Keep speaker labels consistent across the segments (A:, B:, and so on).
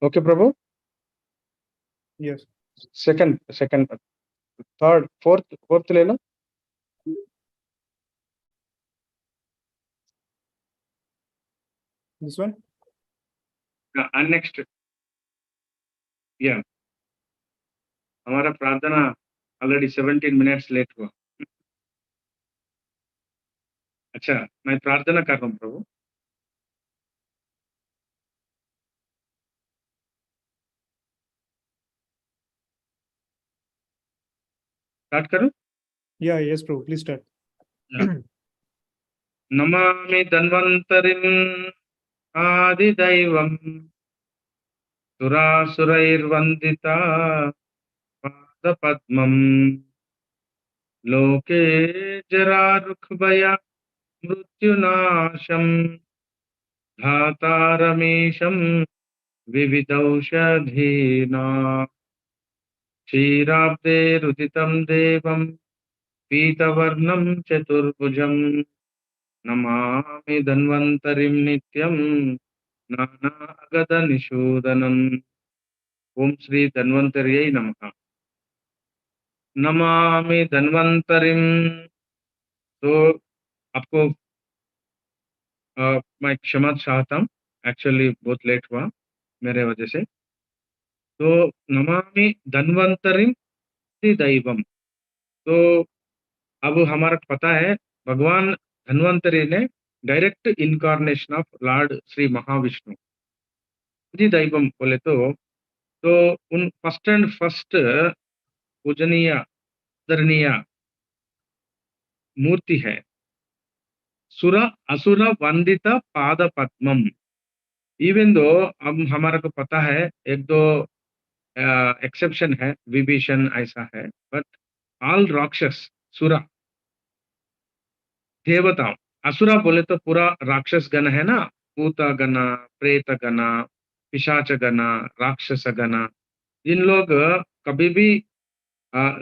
A: Okay प्रभु।
B: Yes.
A: Second second third fourth ले लो।
B: This one.
A: Next या हमारा प्रार्थना ऑलरेडी 17 मिनट्स लेट हुआ। अच्छा, मैं प्रार्थना कर रहा हूँ प्रभु। स्टार्ट करूं?
B: Yeah, yes, Prabhu. Please start.
A: Namami धन्वन्तरिम् आदिदैवम् सुरासुरैर्वन्दिता पादपद्मम् लोके जरारुग्भय मृत्युनाशम् धातारमीशम् विविधौषधीना क्षीराब्दे रुदितं देवं पीतवर्णं चतुर्भुजम् नमामि धन्वन्तरिं नित्यं नानागतनिषूदनम्। ओम श्री धन्वंतर्यै नमः। नमामि धन्वंतरिम। तो आपको मैं क्षमा चाहता हूँ, एक्चुअली बहुत लेट हुआ मेरे वजह से। तो नमामि धन्वंतरिम दैवम। तो अब हमारा पता है भगवान धन्वंतरी ने direct incarnation of lord Shri Mahavishnu ji दैवम बोले तो उन फर्स्ट एंड फर्स्ट पूजनीय आदरणीय मूर्ति है सुर असुर वंदित पाद पद्मम। इवन दो अब हमारे को पता है एक दो एक्सेप्शन है, विभीषण ऐसा है, बट ऑल राक्षस सुरा देवता, असुरा बोले तो पूरा राक्षस गण है ना, भूत गण, प्रेत गण, पिशाच गण, राक्षस गण। इन लोग कभी भी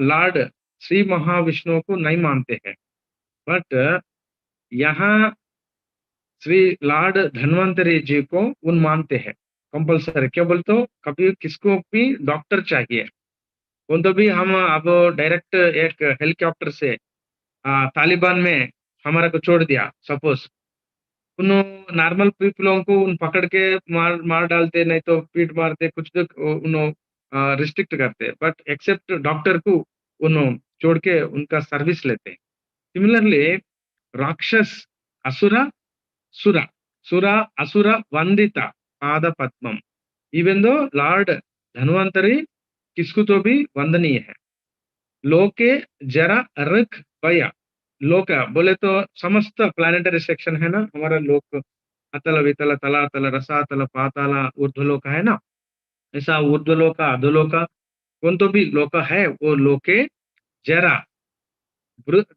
A: लॉर्ड श्री महाविष्णु को नहीं मानते हैं, बट यहाँ श्री लॉर्ड धन्वंतरी जी को उन मानते हैं कंपल्सरी। क्या बोलते हो, कभी किसको भी डॉक्टर चाहिए उन तो भी हम अब डायरेक्ट एक हेलीकॉप्टर से तालिबान में हमारा को छोड़ दिया सपोज, उन नॉर्मल पीपलों को उन पकड़ के मार मार डालते, नहीं तो पीट मारते, कुछ तो उन रिस्ट्रिक्ट करते, बट एक्सेप्ट डॉक्टर को उन छोड़ के उनका सर्विस लेते। सिमिलरली राक्षस असुरा सुरा सुरा असुर वंदित पाद पद्मम। इवन दो लॉर्ड धन्वंतरी किसको तो भी वंदनीय है। लोके जरा रख भय, लोक बोले तो समस्त प्लानिटरी सेक्शन है ना हमारा लोक, अतल वितल तलातल रसातल पाताल ऊर्ध्वलोक है ना, ऐसा ऊर्ध्वलोक अधोलोक कौन तो भी लोक है वो लोके जरा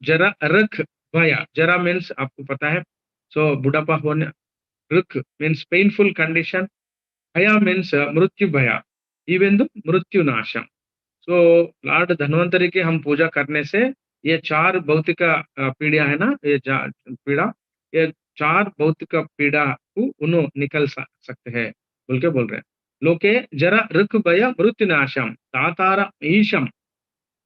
A: जरा रख भय। जरा मीन्स आपको पता है, सो बुढ़ापा होने, रुक मीन्स पेनफुल कंडीशन, भया मीन्स मृत्यु भया, इवन द मृत्यु नाशम। सो लॉर्ड धन्वंतरी के हम पूजा करने से ये चार भौतिक पीड़ा है ना, ये पीड़ा, ये चार भौतिक पीड़ा को उन्हों निकल सकते हैं बोल के बोल रहे हैं। लोके जरा रुक भय मृत्यु नाशम दातार ईशम।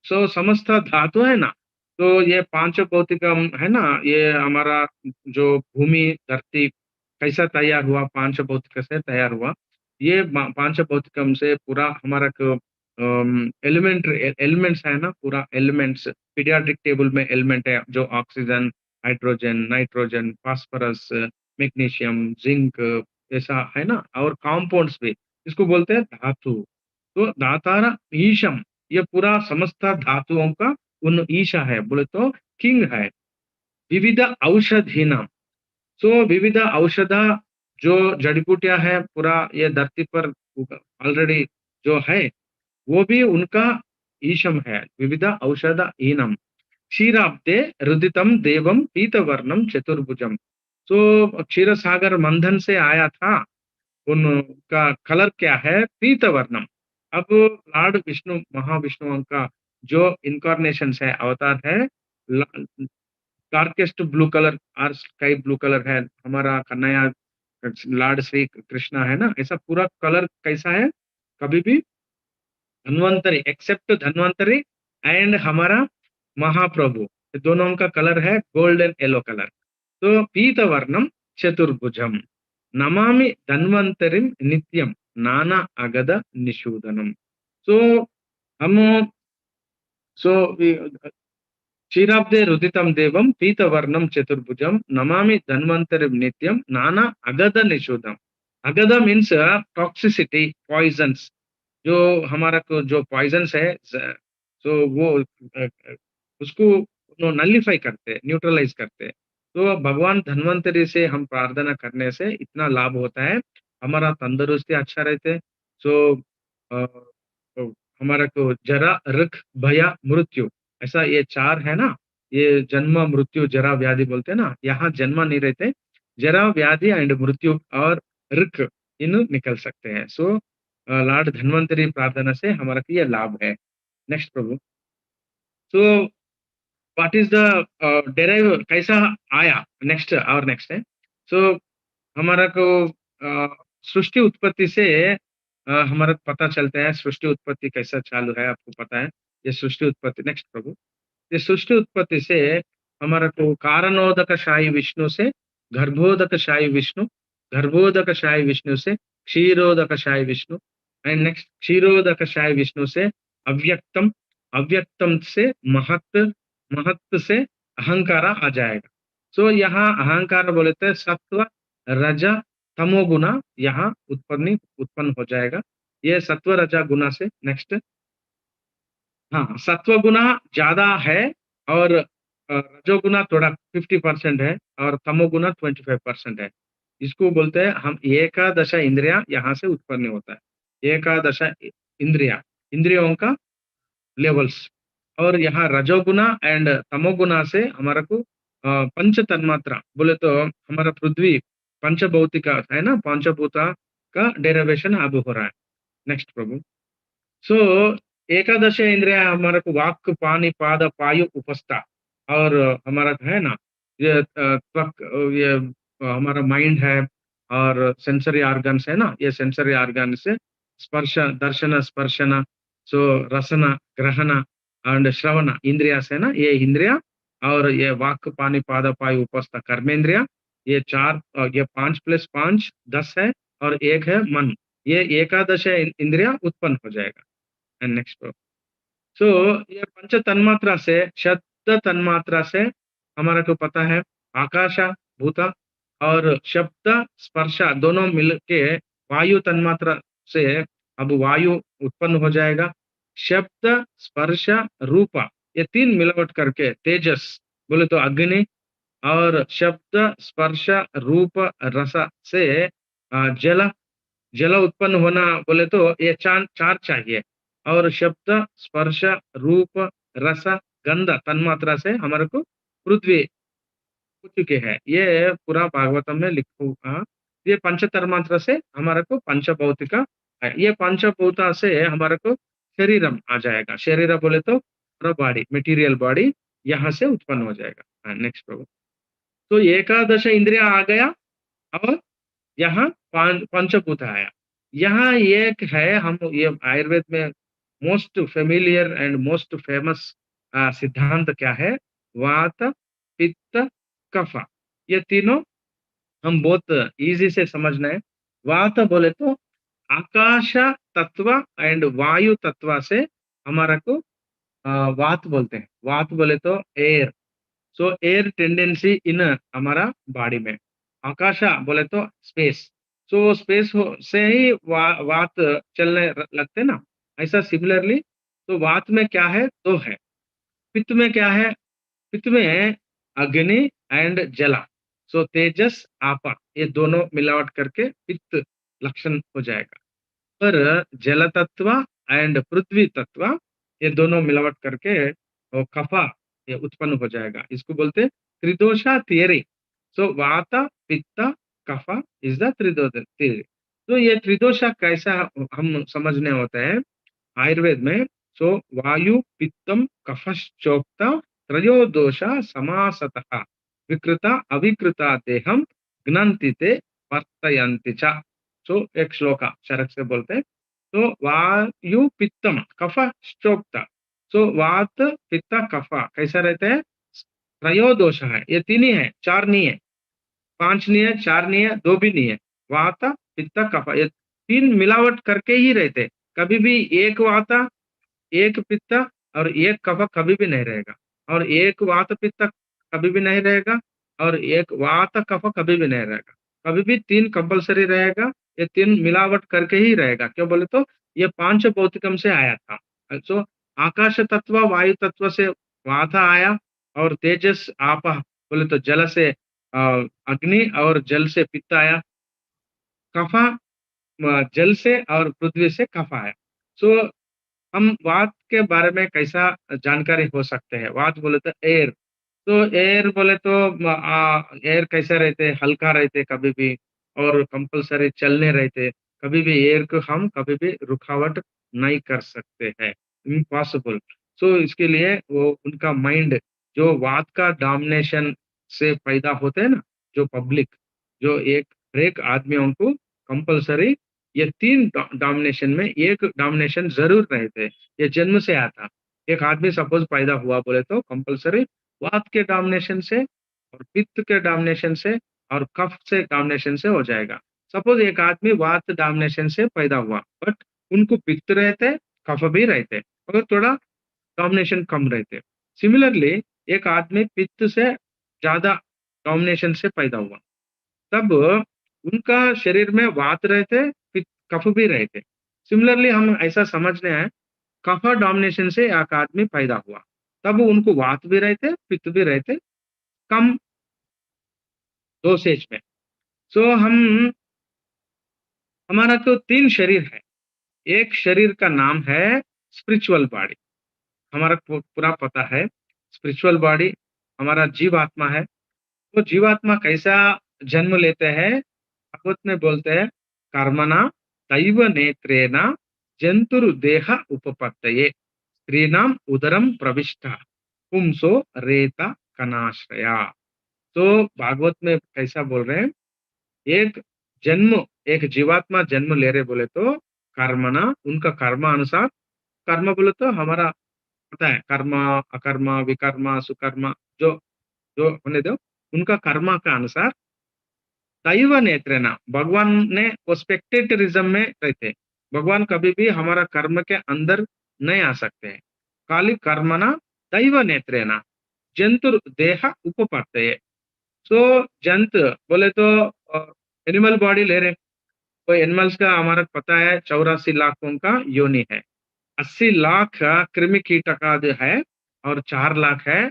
A: सो समस्त धातु है ना, तो ये पांच भौतिकम है ना, ये हमारा जो भूमि धरती कैसा तैयार हुआ, पांच भौतिक से तैयार हुआ। ये पांच भौतिकम से पूरा हमारा एलिमेंट एलिमेंट्स है ना, पूरा एलिमेंट्स पीरियोडिक टेबल में एलिमेंट है जो oxygen, hydrogen, nitrogen, phosphorus, magnesium, zinc, ऐसा है ना, और कंपाउंड्स भी इसको बोलते हैं धातु। तो दातारा ईशम, ये पूरा समस्त धातुओं का उन ईशा है बोले तो किंग है। विविध औषधि नाम, सो विविध औषधा जो जड़ी बूटियां है पूरा ये धरती पर ऑलरेडी जो है वो भी उनका ईशम है। विविध औषध ईनम क्षीराब्दे रुदितम देवम पीतवर्णम चतुर्भुजम। तो क्षीर सागर मंथन से आया था, उनका कलर क्या है, पीतवर्णम। अब लॉर्ड विष्णु महाविष्णु का जो इनकारनेशन है, अवतार है, डार्केस्ट ब्लू कलर और स्काई ब्लू कलर है हमारा कन्हैया लॉर्ड श्री कृष्णा है ना, ऐसा पूरा कलर कैसा है, कभी भी धन्वंतरी एक्सेप्ट धन्वंतरी एंड हमारा महाप्रभु, ये दोनों का कलर है गोल्डन येलो कलर। तो पीत वर्णम चतुर्भुजम नमामि धन्वंतरिम नित्यम नाना अगद निषूदनम। सो हम सो क्षीराब्दे रुदितं देवं पीतवर्णं चतुर्भुजं नमामि धन्वंतरिं नित्यं नाना अगद निषूदम। अगद मीन्स टॉक्सिसिटी, पॉइजन्स, जो हमारा को जो पॉइजन्स है तो वो उसको नलिफाई करते, न्यूट्रलाइज करते। तो भगवान धन्वंतरी से हम प्रार्थना करने से इतना लाभ होता है, हमारा तंदुरुस्ती अच्छा रहते। सो तो हमारा को जरा ऋख भया मृत्यु, ऐसा ये चार है ना, ये जन्म मृत्यु जरा व्याधि बोलते हैं ना, यहाँ जन्म नहीं रहते, जरा व्याधि एंड मृत्यु और ऋख इन निकल सकते हैं। सो लॉर्ड धन्वंतरी प्रार्थना से हमारा को ये लाभ है। Next Prabhu. So what is the derive, कैसा आया, नेक्स्ट और नेक्स्ट है। सो हमारा को सृष्टि उत्पत्ति से हमारा पता चलता है सृष्टि उत्पत्ति कैसा चालू है, आपको पता है। ये सृष्टि उत्पत्ति, नेक्स्ट प्रभु। ये सृष्टि उत्पत्ति से हमारा को कारणोदक शाही विष्णु से गर्भोदक शाही विष्णु, गर्भोदक शाही विष्णु से क्षीरोदक शाही विष्णु, एंड नेक्स्ट क्षीरोदक शाही विष्णु से अव्यक्तम, अव्यक्तम से महत, महत से अहंकार आ जाएगा। सो यहाँ अहंकार बोले तो सत्व रज तमो गुना यहाँ उत्पन्न हो जाएगा। ये सत्व रजा गुना से नेक्स्ट, हाँ सत्व गुना ज्यादा है और रजोगुना थोड़ा 50% है और तमोगुना 25% है। इसको बोलते हैं हम एकादश इंद्रिया यहाँ से उत्पन्न होता है। एकादश इंद्रिया, इंद्रियों का लेवल्स। और यहाँ रजोगुना एंड तमोगुना से हमारा को पंच तन्मात्रा बोले तो हमारा पृथ्वी पंचभौतिक है ना, पंचभूता का डेरिवेशन अब हो रहा है। नेक्स्ट प्रभु। सो एकादश इंद्रिया हमारे को वाक् पानी पाद पायु उपस्था, और हमारा है ना ये त्वक, ये हमारा माइंड है और सेंसरी ऑर्गन्स है ना, ये सेंसरी ऑर्गन से स्पर्श दर्शन स्पर्शना, सो रसना ग्रहण एंड श्रवण इंद्रिया से ना, ये इंद्रिया और ये वाक् पानी पाद पायु उपस्था कर्मेंद्रिया, ये चार ये 5 + 5 10 है और एक है मन, ये एकादश इंद्रिया उत्पन्न हो जाएगा। एंड नेक्स्ट, सो ये पंच तन्मात्रा से शब्द तन्मात्रा से हमारा को पता है आकाश भूता और शब्द स्पर्श दोनों मिलके वायु तन्मात्रा से अब वायु उत्पन्न हो जाएगा। शब्द स्पर्श रूप, ये तीन मिलावट करके तेजस बोले तो अग्नि, और शब्द स्पर्श रूप रस से जल, जल उत्पन्न होना बोले तो ये चार चार चाहिए। और शब्द स्पर्श रूप रस गंध तन्मात्रा से हमारे को पृथ्वी हो चुके हैं, ये पूरा भागवतम में लिखा। ये पंच तन्मात्रा से हमारे को पंचभौतिक है, ये पंचभूता से हमारे को शरीरम आ जाएगा। शरीर बोले तो बॉडी, मटेरियल बॉडी यहाँ से उत्पन्न हो जाएगा। नेक्स्ट प्रभु। तो एकादश इंद्रिया आ गया और यहाँ पंचभूत आया। यहाँ एक है, हम ये आयुर्वेद में most familiar and most famous सिद्धांत क्या है, वात पित्त कफ, ये तीनों हम बहुत इजी से समझना है। वात बोले तो आकाश तत्व एंड वायु तत्व से हमारा को वात बोलते हैं। वात बोले तो एयर, सो एयर टेंडेंसी इन हमारा बॉडी में। आकाश बोले तो स्पेस, सो स्पेस से ही वात चलने लगते ना, ऐसा सिमिलरली। तो वात में क्या है, दो है। पित्त में क्या है, पित्त में अग्नि एंड जला, सो तेजस आपा, ये दोनों मिलावट करके पित्त लक्षण हो जाएगा। पर जल तत्व एंड पृथ्वी तत्व, ये दोनों मिलावट करके वो कफा ये उत्पन्न हो जाएगा। इसको बोलते त्रिदोषा थियरी। सो वात पित्त कफा इज द त्रिदोष थियरी। तो ये त्रिदोषा कैसा हम समझने होता है आयुर्वेद में। सो वायु पित्तम कफश्चोक्ता त्रयो दोषा समासतः विकृता अविकृता देहम ज्ञान्ति ते वर्तयन्ति च। सो एक श्लोक शरक से बोलते हैं। तो वायु पित्तम कफ श्चोक्ता। सो वात पित्त कफ कैसा रहते हैं? त्रयोदोष है, ये तीन ही है, चार नहीं है। पांच नहीं है, चार नहीं है, दो भी नहीं है। वात पित्त कफ ये तीन मिलावट करके ही रहते। कभी भी एक वाता, एक पित्त और एक कफ कभी भी नहीं रहेगा। और एक वात पित्त कभी भी नहीं रहेगा। और एक वात कफ कभी भी नहीं रहेगा। कभी भी तीन कंपलसरी रहेगा। ये तीन मिलावट करके ही रहेगा। क्यों बोले तो ये पांच भौतिकम से आया था। सो आकाश तत्व वायु तत्व से वाता आया। और तेजस आप बोले तो जल से अग्नि और जल से पित्त आया। कफा जल से और पृथ्वी से कफ आया। सो हम वात के बारे में कैसा जानकारी हो सकते हैं? वात बोले तो एयर। तो एयर बोले तो एयर कैसा रहते? हल्का रहते कभी भी। और कंपलसरी चलने रहते। कभी भी एयर को हम कभी भी रुकावट नहीं कर सकते हैं। इम्पॉसिबल। सो इसके लिए वो उनका माइंड जो वात का डोमिनेशन से पैदा होते हैं ना, जो पब्लिक, जो एक आदमियों को कंपलसरी ये तीन डोमिनेशन में एक डोमिनेशन जरूर रहते। ये जन्म से आता। एक आदमी सपोज पैदा हुआ बोले तो कंपलसरी वात के डोमिनेशन से और पित्त के डोमिनेशन से और कफ से डोमिनेशन से हो जाएगा। सपोज एक आदमी वात डोमिनेशन से पैदा हुआ, बट उनको पित्त रहते, कफ भी रहते, मगर थोड़ा डोमिनेशन कम रहते। सिमिलरली एक आदमी पित्त से ज्यादा डोमिनेशन से पैदा हुआ, तब उनका शरीर में वात रहते, कफ भी रहते। सिमिलरली हम ऐसा समझने हैं, कफ डोमिनेशन से एक आदमी पैदा हुआ, तब उनको वात भी रहते, पित्त भी रहते, कम डोसेज में। सो हम हमारा तो तीन शरीर है। एक शरीर का नाम है स्पिरिचुअल बॉडी। हमारा पूरा पता है स्पिरिचुअल बॉडी हमारा जीवात्मा है। तो जीवात्मा कैसा जन्म लेते हैं? भागवत में बोलते हैं, कर्मणा दैव नेत्रेण जंतुर्देह उपपत्तये स्त्रीणाम उदरम प्रविष्टा पुंसो रेता कनाश्रया। तो भागवत में कैसा बोल रहे हैं? एक जन्म, एक जीवात्मा जन्म ले रहे बोले तो कर्मणा, उनका कर्म अनुसार। कर्म बोले तो हमारा पता है, कर्म अकर्म विकर्म सुकर्म, जो जो होने दो, उनका कर्म का अनुसार दैव नेत्रेण, भगवान ने वो स्पेक्टेटरिज्म में रहते। भगवान कभी भी हमारा कर्म के अंदर नहीं आ सकते हैं। खाली कर्मणा दैव नेत्रेण जंतुर देह उपपत्तये। सो जंत बोले तो एनिमल बॉडी ले रहे। तो एनिमल्स का हमारा पता है 84 लाख उनका योनि है। 80 लाख कृमि कीटकादि है और 4 लाख है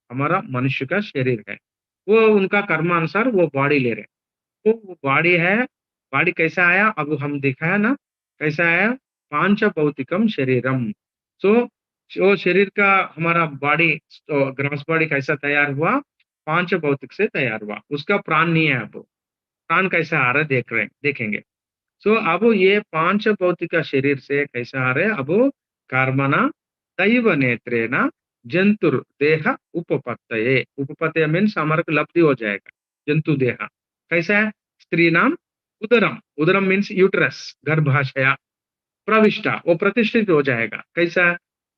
A: हमारा मनुष्य का शरीर है। वो उनका कर्मानुसार वो बॉडी ले रहे। तो वो बॉडी है। बॉडी कैसा आया? अब हम दिखाया ना कैसा आया? पांच भौतिकम शरीरम। सो जो शरीर का हमारा बॉडी, ग्रॉस बॉडी कैसा तैयार हुआ? पांच भौतिक से तैयार हुआ। उसका प्राण नहीं है। अब प्राण कैसा आ रहा है देख रहे हैं, देखेंगे। सो अब ये पांच भौतिक शरीर से कैसा आ रहे हैं? अब कर्मणा दैव नेत्रेण जंतुर देह उपपत्तये। उपपत्तये मीन्स हमारे को लब्धि हो जाएगा। जंतु देह कैसा है? स्त्री नाम उदरम। उदरम मीन्स यूट्रस, गर्भाशया प्रविष्टा, वो प्रतिष्ठित हो जाएगा। कैसा?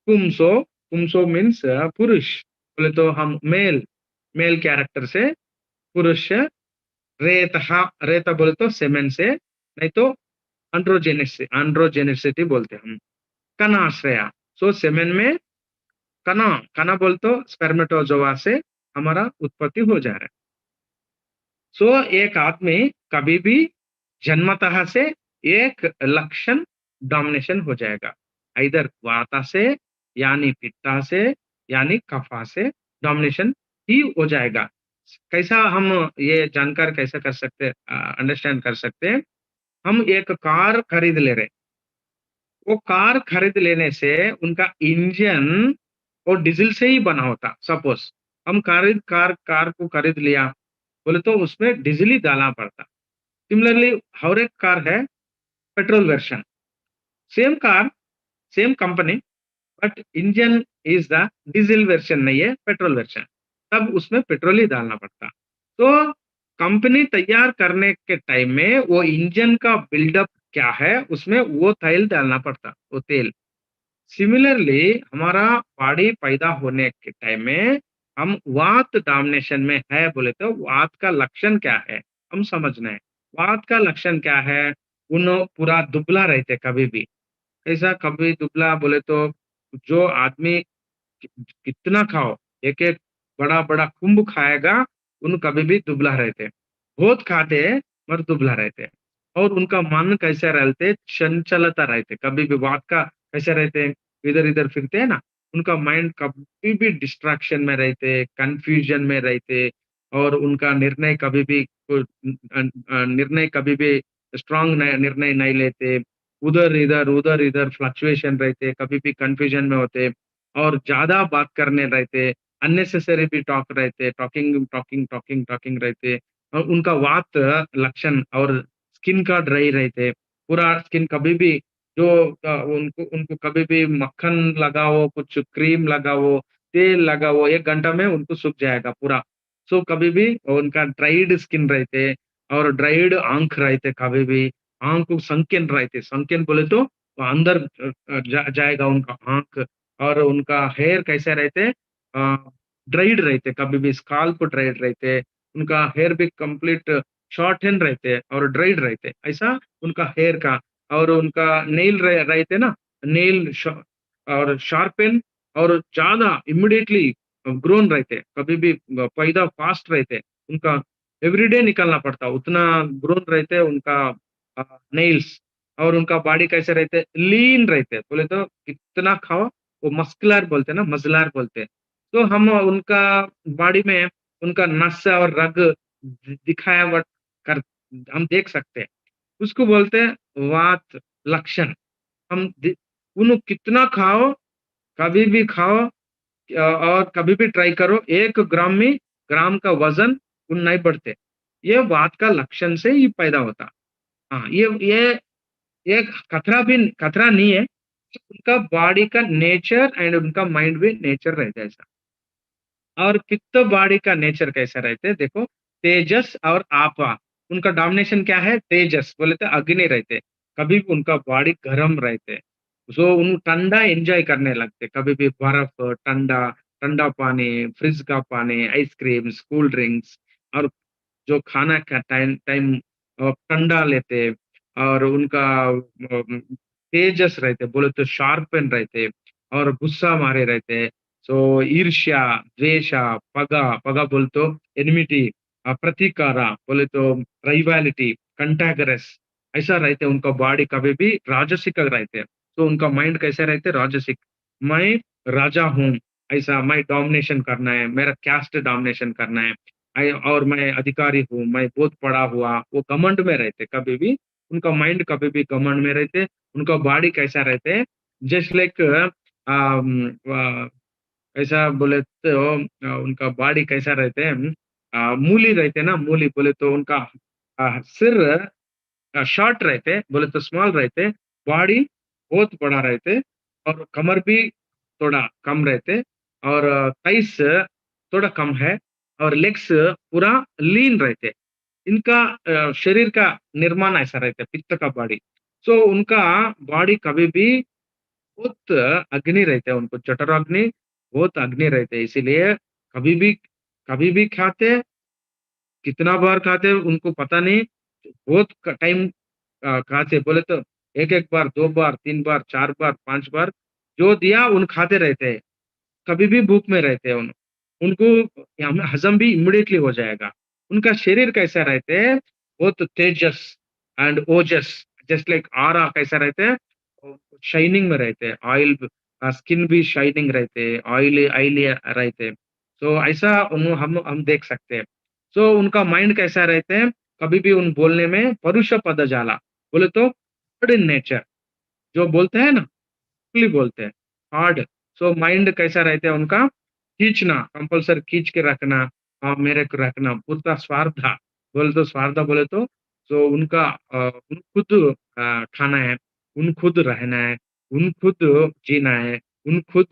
A: पुंसो, पुंसो मीन्स पुरुष। बोले तो हम मेल, मेल कैरेक्टर से पुरुष। रेतहा, रेता बोले तो सेमेन से, नहीं तो एंड्रोजेनिसिटी बोलते हैं हम। कनाश्रया, सो सेमेन में कना, कना बोल तो स्पर्मेटोजोआ से हमारा उत्पत्ति हो जा रहा है। सो एक आदमी कभी भी जन्मतः से एक लक्षण डोमिनेशन हो जाएगा। इधर वाता से यानी पित्ता से यानी कफा से डोमिनेशन ही हो जाएगा। कैसा हम ये जानकार कैसा कर सकते, अंडरस्टैंड कर सकते हैं? हम एक कार खरीद ले रहे। वो कार खरीद लेने से उनका इंजन वो डीजल से ही बना होता। सपोज हम कार कार को खरीद लिया बोले तो उसमें डीजल ही डालना पड़ता। सिमिलरली हर एक कार है petrol version. Same car, same company, but engine is the diesel version नहीं है, पेट्रोल वर्जन। तब उसमें पेट्रोल ही डालना पड़ता। तो कंपनी तैयार करने के टाइम में वो इंजन का बिल्डअप क्या है, उसमें वो तेल डालना पड़ता, वो तेल। सिमिलरली हमारा बॉडी पैदा होने के टाइम में हम वात डोमिनेशन में है बोले तो वात का लक्षण क्या है, हम समझना है। वात का लक्षण क्या है, उन्हों पूरा दुबला रहते कभी भी। ऐसा कभी दुबला बोले तो जो आदमी कितना खाओ, एक-एक बड़ा-बड़ा कुंभ खाएगा, उन कभी भी दुबला रहते। बहुत खाते हैं, मगर दुबला रहते। और उनका मन कैसे रहते, चंचलता रहते, कभी भी बात का कैसे रहते, इधर-इधर फिरते हैं ना, उनका माइंड कभी भी डिस्ट्रैक्शन में रहते, कन्फ्यूजन में रहते और उनका निर्णय कभी भी निर्णय कभी भी स्ट्रॉन्ग निर्णय नहीं लेते। उधर-इधर, उधर-इधर फ्लक्चुएशन रहते, कभी भी कन्फ्यूजन में होते। और ज़्यादा बात करने रहते, अननेसेसरी भी टॉक रहते, टॉकिंग रहते और उनका वात लक्षण और स्किन का ड्राई रहते, पूरा स्किन कभी भी जो उनको उनको कभी भी मक्खन लगाओ, कुछ क्रीम लगाओ, तेल लगाओ, 1 घंटा में उनको सूख जाएगा पूरा। सो कभी भी उनका ड्राइड स्किन रहते और ड्राइड आँख रहते कभी भी, आँख संकीर्ण रहते, संकीर्ण बोले तो अंदर जाएगा उनका आँख और उनका हेयर कैसे रहते ड्राइड रहते, कभी भी स्काल्प ड्राइड रहते, उनका हेयर भी कंप्लीट शॉर्टेन रहते और ड्राइड रहते, ऐसा उनका हेयर का और उनका नेल रहते ना, नेल और शार्पन और ज़्यादा इमीडिएटली ग्रोन रहते, कभी भी पैदा फास्ट रहते, उनका एवरीडे निकालना पड़ता, उतना ग्रोन रहते उनका नेल्स और उनका बॉडी कैसे रहते, लीन रहते, बोले तो कितना खाओ वो मस्कुलर बोलते हैं ना, मज़लार बोलते हैं। तो हम उनका बॉडी में उनका नस और रग दिखावट कर हम देख सकते हैं। उसको बोलते हैं वात लक्षण। हम दि उन्हें कितना खाओ, कभी भी खाओ और कभी भी ट्राई करो, 1 ग्राम में ग्राम का वज़न उन नहीं बढ़ते। ये वात का लक्षण से ही पैदा होता। हाँ, ये खतरा नहीं है। उनका बॉडी का नेचर एंड उनका माइंड भी नेचर रहता है ऐसा। और पित्त बॉडी का नेचर कैसा रहता है देखो, तेजस और आपा, उनका डोमिनेशन क्या है? तेजस बोले तो अग्नि रहते, कभी भी उनका बॉडी गरम रहते। सो उन ठंडा एन्जॉय करने लगते, कभी भी बर्फ, ठंडा ठंडा पानी, फ्रिज का पानी, आइसक्रीम्स, कोल्ड ड्रिंक्स और जो खाना का टाइम टाइम ठंडा लेते और उनका तेजस रहते, बोले तो शार्पन रहते और गुस्सा मारे रहते। सो ईर्ष्या, द्वेष, पगा बोले तो एनिमिटी प्रतीकार बोले तो राइवलिटी, कंटैगरस ऐसा रहते उनका बॉडी कभी भी राजसिक रहते। तो उनका माइंड कैसे रहते राजसिक। मैं राजा हूँ, ऐसा मैं डोमिनेशन करना है, मेरा कैस्ट डोमिनेशन करना है। और मैं अधिकारी हूँ, मैं बहुत पढ़ा हुआ, वो घमंड में रहते कभी भी, उनका माइंड कभी भी घमंड में रहते, उनका बॉडी कैसा रहते, जस्ट लाइक ऐसा बोले तो उनका बॉडी कैसा रहते हैं मूली रहते ना, मूली बोले तो उनका सिर शॉर्ट रहते, बोले तो स्मॉल रहते, बॉडी बहुत बड़ा रहते और कमर भी थोड़ा कम रहते और थाइस थोड़ा कम है और लेग्स पूरा लीन रहते। इनका शरीर का निर्माण ऐसा रहता है, पित्त का बॉडी। सो उनका बॉडी कभी भी बहुत अग्नि रहते हैं, उनको जठराग्नि बहुत अग्नि रहते हैं, इसीलिए कभी भी खाते, कितना बार खाते उनको पता नहीं, बहुत टाइम खाते बोले तो 1-1 बार, 2 बार, 3 बार, 4 बार, 5 बार, जो दिया उन खाते रहते हैं। कभी भी भूख में रहते हैं उनको हज़म भी इमीडिएटली हो जाएगा। उनका शरीर कैसा रहते हैं, बहुत तेजस एंड ओजस जस्ट लाइक ऑरा कैसा रहते हैं, शाइनिंग में रहते हैं, स्किन भी शाइनिंग रहते हैं, ऑयली ऑयली रहते हैं। तो ऐसा उन्हें हम देख सकते हैं। सो उनका माइंड कैसा रहते हैं, कभी भी उन बोलने में परुष पद जाला, बोले तो हार्ड इन नेचर, जो बोलते हैं ना, quickly बोलते हैं, हार्ड। सो माइंड कैसा रहता है उनका, खींचना, कंपल्सरी खींच के रखना, हाँ, मेरे को रखना, पूरा स्वार्थ बोले तो उनका उन खुद खाना है, उन खुद रहना है, उन खुद जीना है, उन खुद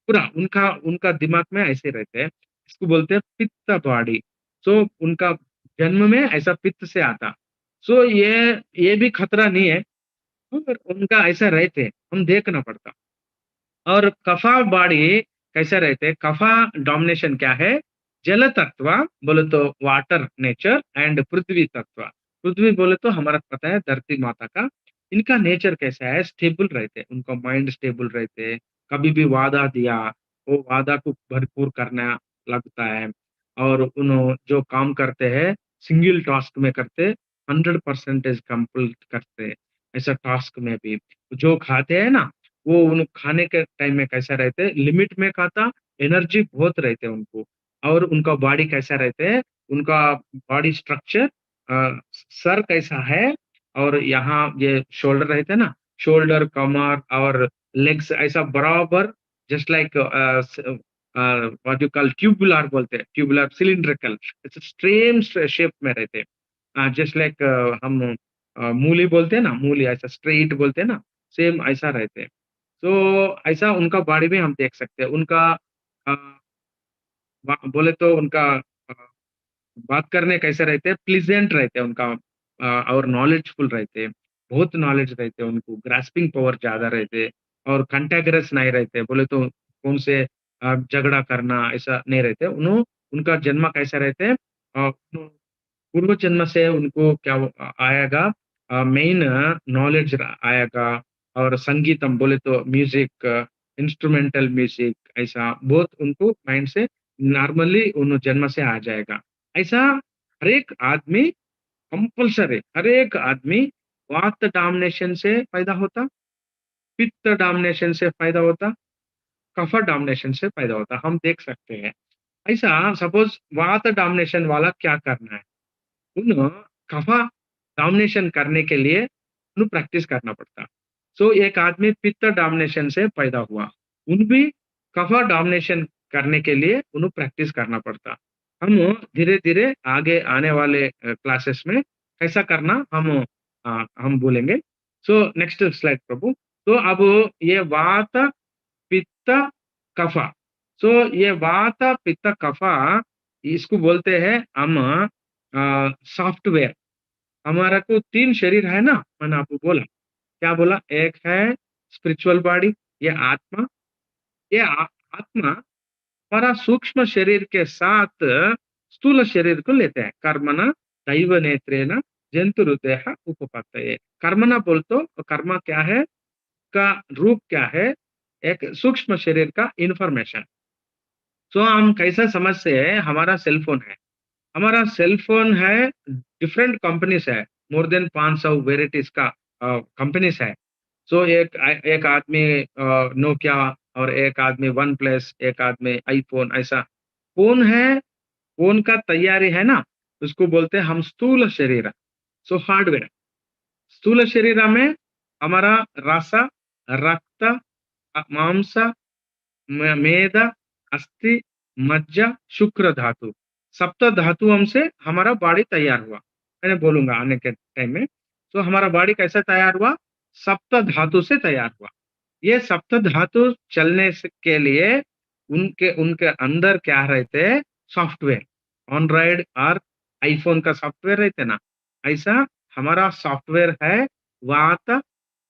A: पूरा उनका उनका दिमाग में ऐसे रहते हैं। इसको बोलते हैं पित्त बॉडी। सो उनका जन्म में ऐसा पित्त से आता। सो ये भी खतरा नहीं है, पर उनका ऐसा रहते, हम देखना पड़ता। और कफा बॉडी कैसे रहते हैं? कफा डोमिनेशन क्या है? जल तत्व बोले तो वाटर नेचर एंड पृथ्वी तत्व। पृथ्वी बोले तो हमारा पता है धरती माता का। इनका नेचर कैसा है? स्टेबल रहते हैं, उनका माइंड स्टेबल रहते हैं। कभी भी वादा दिया, वो वादा को भरपूर करना लगता है। और उन्हों जो काम करते हैं सिंगल टास्क में करते, 100% कंप्लीट करते। ऐसा टास्क में भी जो खाते हैं ना, वो उन खाने के टाइम में कैसा रहते हैं? लिमिट में खाता, एनर्जी बहुत रहते हैं उनको। और उनका बॉडी कैसा रहते हैं? उनका बॉडी स्ट्रक्चर, सर कैसा है, और यहाँ ये शोल्डर रहते हैं ना, शोल्डर, कमर और लेग्स ऐसा बराबर, just like what you call tubular बोलते हैं, ट्यूबुलर सिलिंड्रिकल, सेम शेप में रहते हैं। जस्ट लाइक हम मूली बोलते हैं ना, मूली ऐसा स्ट्रेट बोलते हैं ना, सेम ऐसा रहते हैं। तो ऐसा उनका बॉडी में हम देख सकते हैं। उनका अ, बोले तो उनका अ, बात करने कैसे रहते हैं? प्लीजेंट रहते हैं उनका, और नॉलेजफुल रहते हैं। बहुत नॉलेज रहते हैं उनको, ग्रास्पिंग पावर ज़्यादा रहते हैं, और कंटेगरस नहीं रहते। बोले तो कौन से झगड़ा करना ऐसा नहीं रहते। उनका जन्म कैसा रहते हैं? पूर्व जन्म से उनको क्या आएगा? मेन नॉलेज आएगा। और संगीतम बोले तो म्यूजिक, इंस्ट्रूमेंटल म्यूजिक ऐसा बहुत उनको माइंड से नॉर्मली उन जन्म से आ जाएगा। ऐसा हर एक आदमी कंपल्सरी, हर एक आदमी वात डोमिनेशन से पैदा होता, पित्त डोमिनेशन से पैदा होता, कफ डोमिनेशन से पैदा होता, हम देख सकते हैं। ऐसा सपोज वात डोमिनेशन वाला क्या करना है? उन्हें कफा डोमिनेशन करने के लिए उन्हें प्रैक्टिस करना पड़ता। सो एक आदमी पित्त डोमिनेशन से पैदा हुआ, उन भी कफा डोमिनेशन करने के लिए उन्हें प्रैक्टिस करना पड़ता। हम धीरे-धीरे आगे आने वाले क्लासेस में कैसा करना हम बोलेंगे। सो नेक्स्ट स्लाइड प्रभु। तो अब ये वात, पित्त, कफा। सो ये वात, पित्त, कफा इसको बोलते हैं हम सॉफ्टवेयर। हमारा को 3 शरीर है ना, मैंने आपको बोला। क्या बोला? एक है स्पिरिचुअल बॉडी, ये आत्मा। ये आत्मा हमारा सूक्ष्म शरीर के साथ स्थूल शरीर को लेते हैं। कर्मणा दैव नेत्रेण जंतु हृदय उपपत्तये। कर्मणा बोल तो कर्म क्या है? का रूप क्या है? एक सूक्ष्म शरीर का इंफॉर्मेशन। सो हम कैसा समझते हैं? हमारा सेल फोन है, हमारा सेल फोन है, डिफरेंट कंपनीज है, मोर देन 500 वेराइटीज का कंपनीज है। सो एक आदमी नोकिया, और एक आदमी वन प्लस, एक आदमी आईफोन, ऐसा फोन है। फोन का तैयारी है ना, उसको बोलते हैं हम स्थूल शरीर। सो हार्डवेयर स्थूल शरीर में हमारा रस, रक्त, मांस, मेद, अस्थि, मज्जा, शुक्र धातु, सप्त धातुओं से हमारा बॉडी तैयार हुआ। मैंने बोलूंगा आने के टाइम में। तो हमारा बॉडी कैसे तैयार हुआ? सप्त धातु से तैयार हुआ। ये सप्त धातु चलने के लिए उनके उनके अंदर क्या रहते हैं? सॉफ्टवेयर, एंड्रॉइड और आईफोन का सॉफ्टवेयर रहते ना, ऐसा हमारा सॉफ्टवेयर है वात,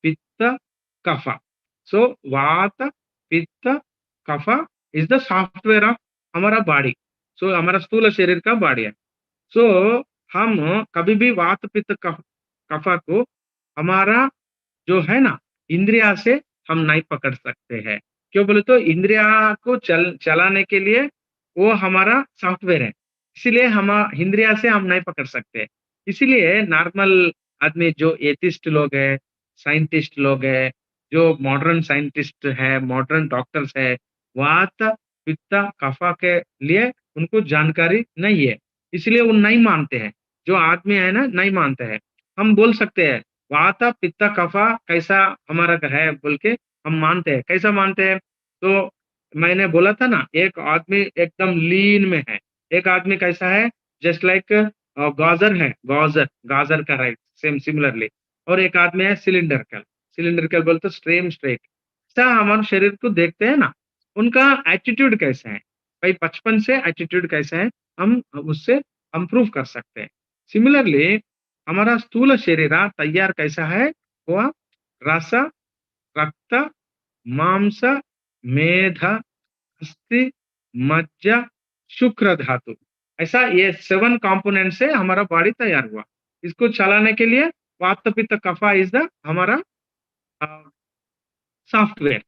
A: पित्त, कफा। सो वात, पित्त, कफा इज द सॉफ्टवेयर ऑफ हमारा बॉडी। सो हमारा स्थूल शरीर का बॉडी है। सो हम कभी भी वात, पित्त, कफा को हमारा जो है ना इंद्रिया से हम नहीं पकड़ सकते हैं। क्यों बोले तो इंद्रिया को चलाने के लिए वो हमारा सॉफ्टवेयर है, इसीलिए हम इंद्रिया से हम नहीं पकड़ सकते। इसीलिए नॉर्मल आदमी जो एथिस्ट लोग है, साइंटिस्ट लोग है, जो मॉडर्न साइंटिस्ट है, मॉडर्न डॉक्टर्स है, वात, पित्त, कफा के लिए उनको जानकारी नहीं है, इसलिए वो नहीं मानते हैं। जो आदमी है ना नहीं मानते हैं। हम बोल सकते हैं वाता, पित्त, कफा कैसा हमारा है बोल के हम मानते हैं। कैसा मानते हैं? तो मैंने बोला था ना, एक आदमी एकदम लीन में है, एक आदमी कैसा है? जस्ट लाइक गाजर है, गाजर गाजर का राइट सेम सिमिलरली। और एक आदमी है सिलिंडरकल, सिलिंडरकल बोलते स्ट्रेम स्ट्रेट। ऐसा हमारे शरीर को देखते हैं ना, उनका एटीट्यूड कैसा है? भाई बचपन से एटीट्यूड कैसा है, हम उससे हम प्रूव कर सकते हैं। सिमिलरली हमारा स्थूल शरीर तैयार कैसा है? वो रस, रक्त, मांस, मेध, अस्थि, मज्जा, शुक्र धातु, ऐसा ये 7 कंपोनेंट से हमारा बॉडी तैयार हुआ। इसको चलाने के लिए वात पित्त कफा इज द हमारा सॉफ्टवेयर।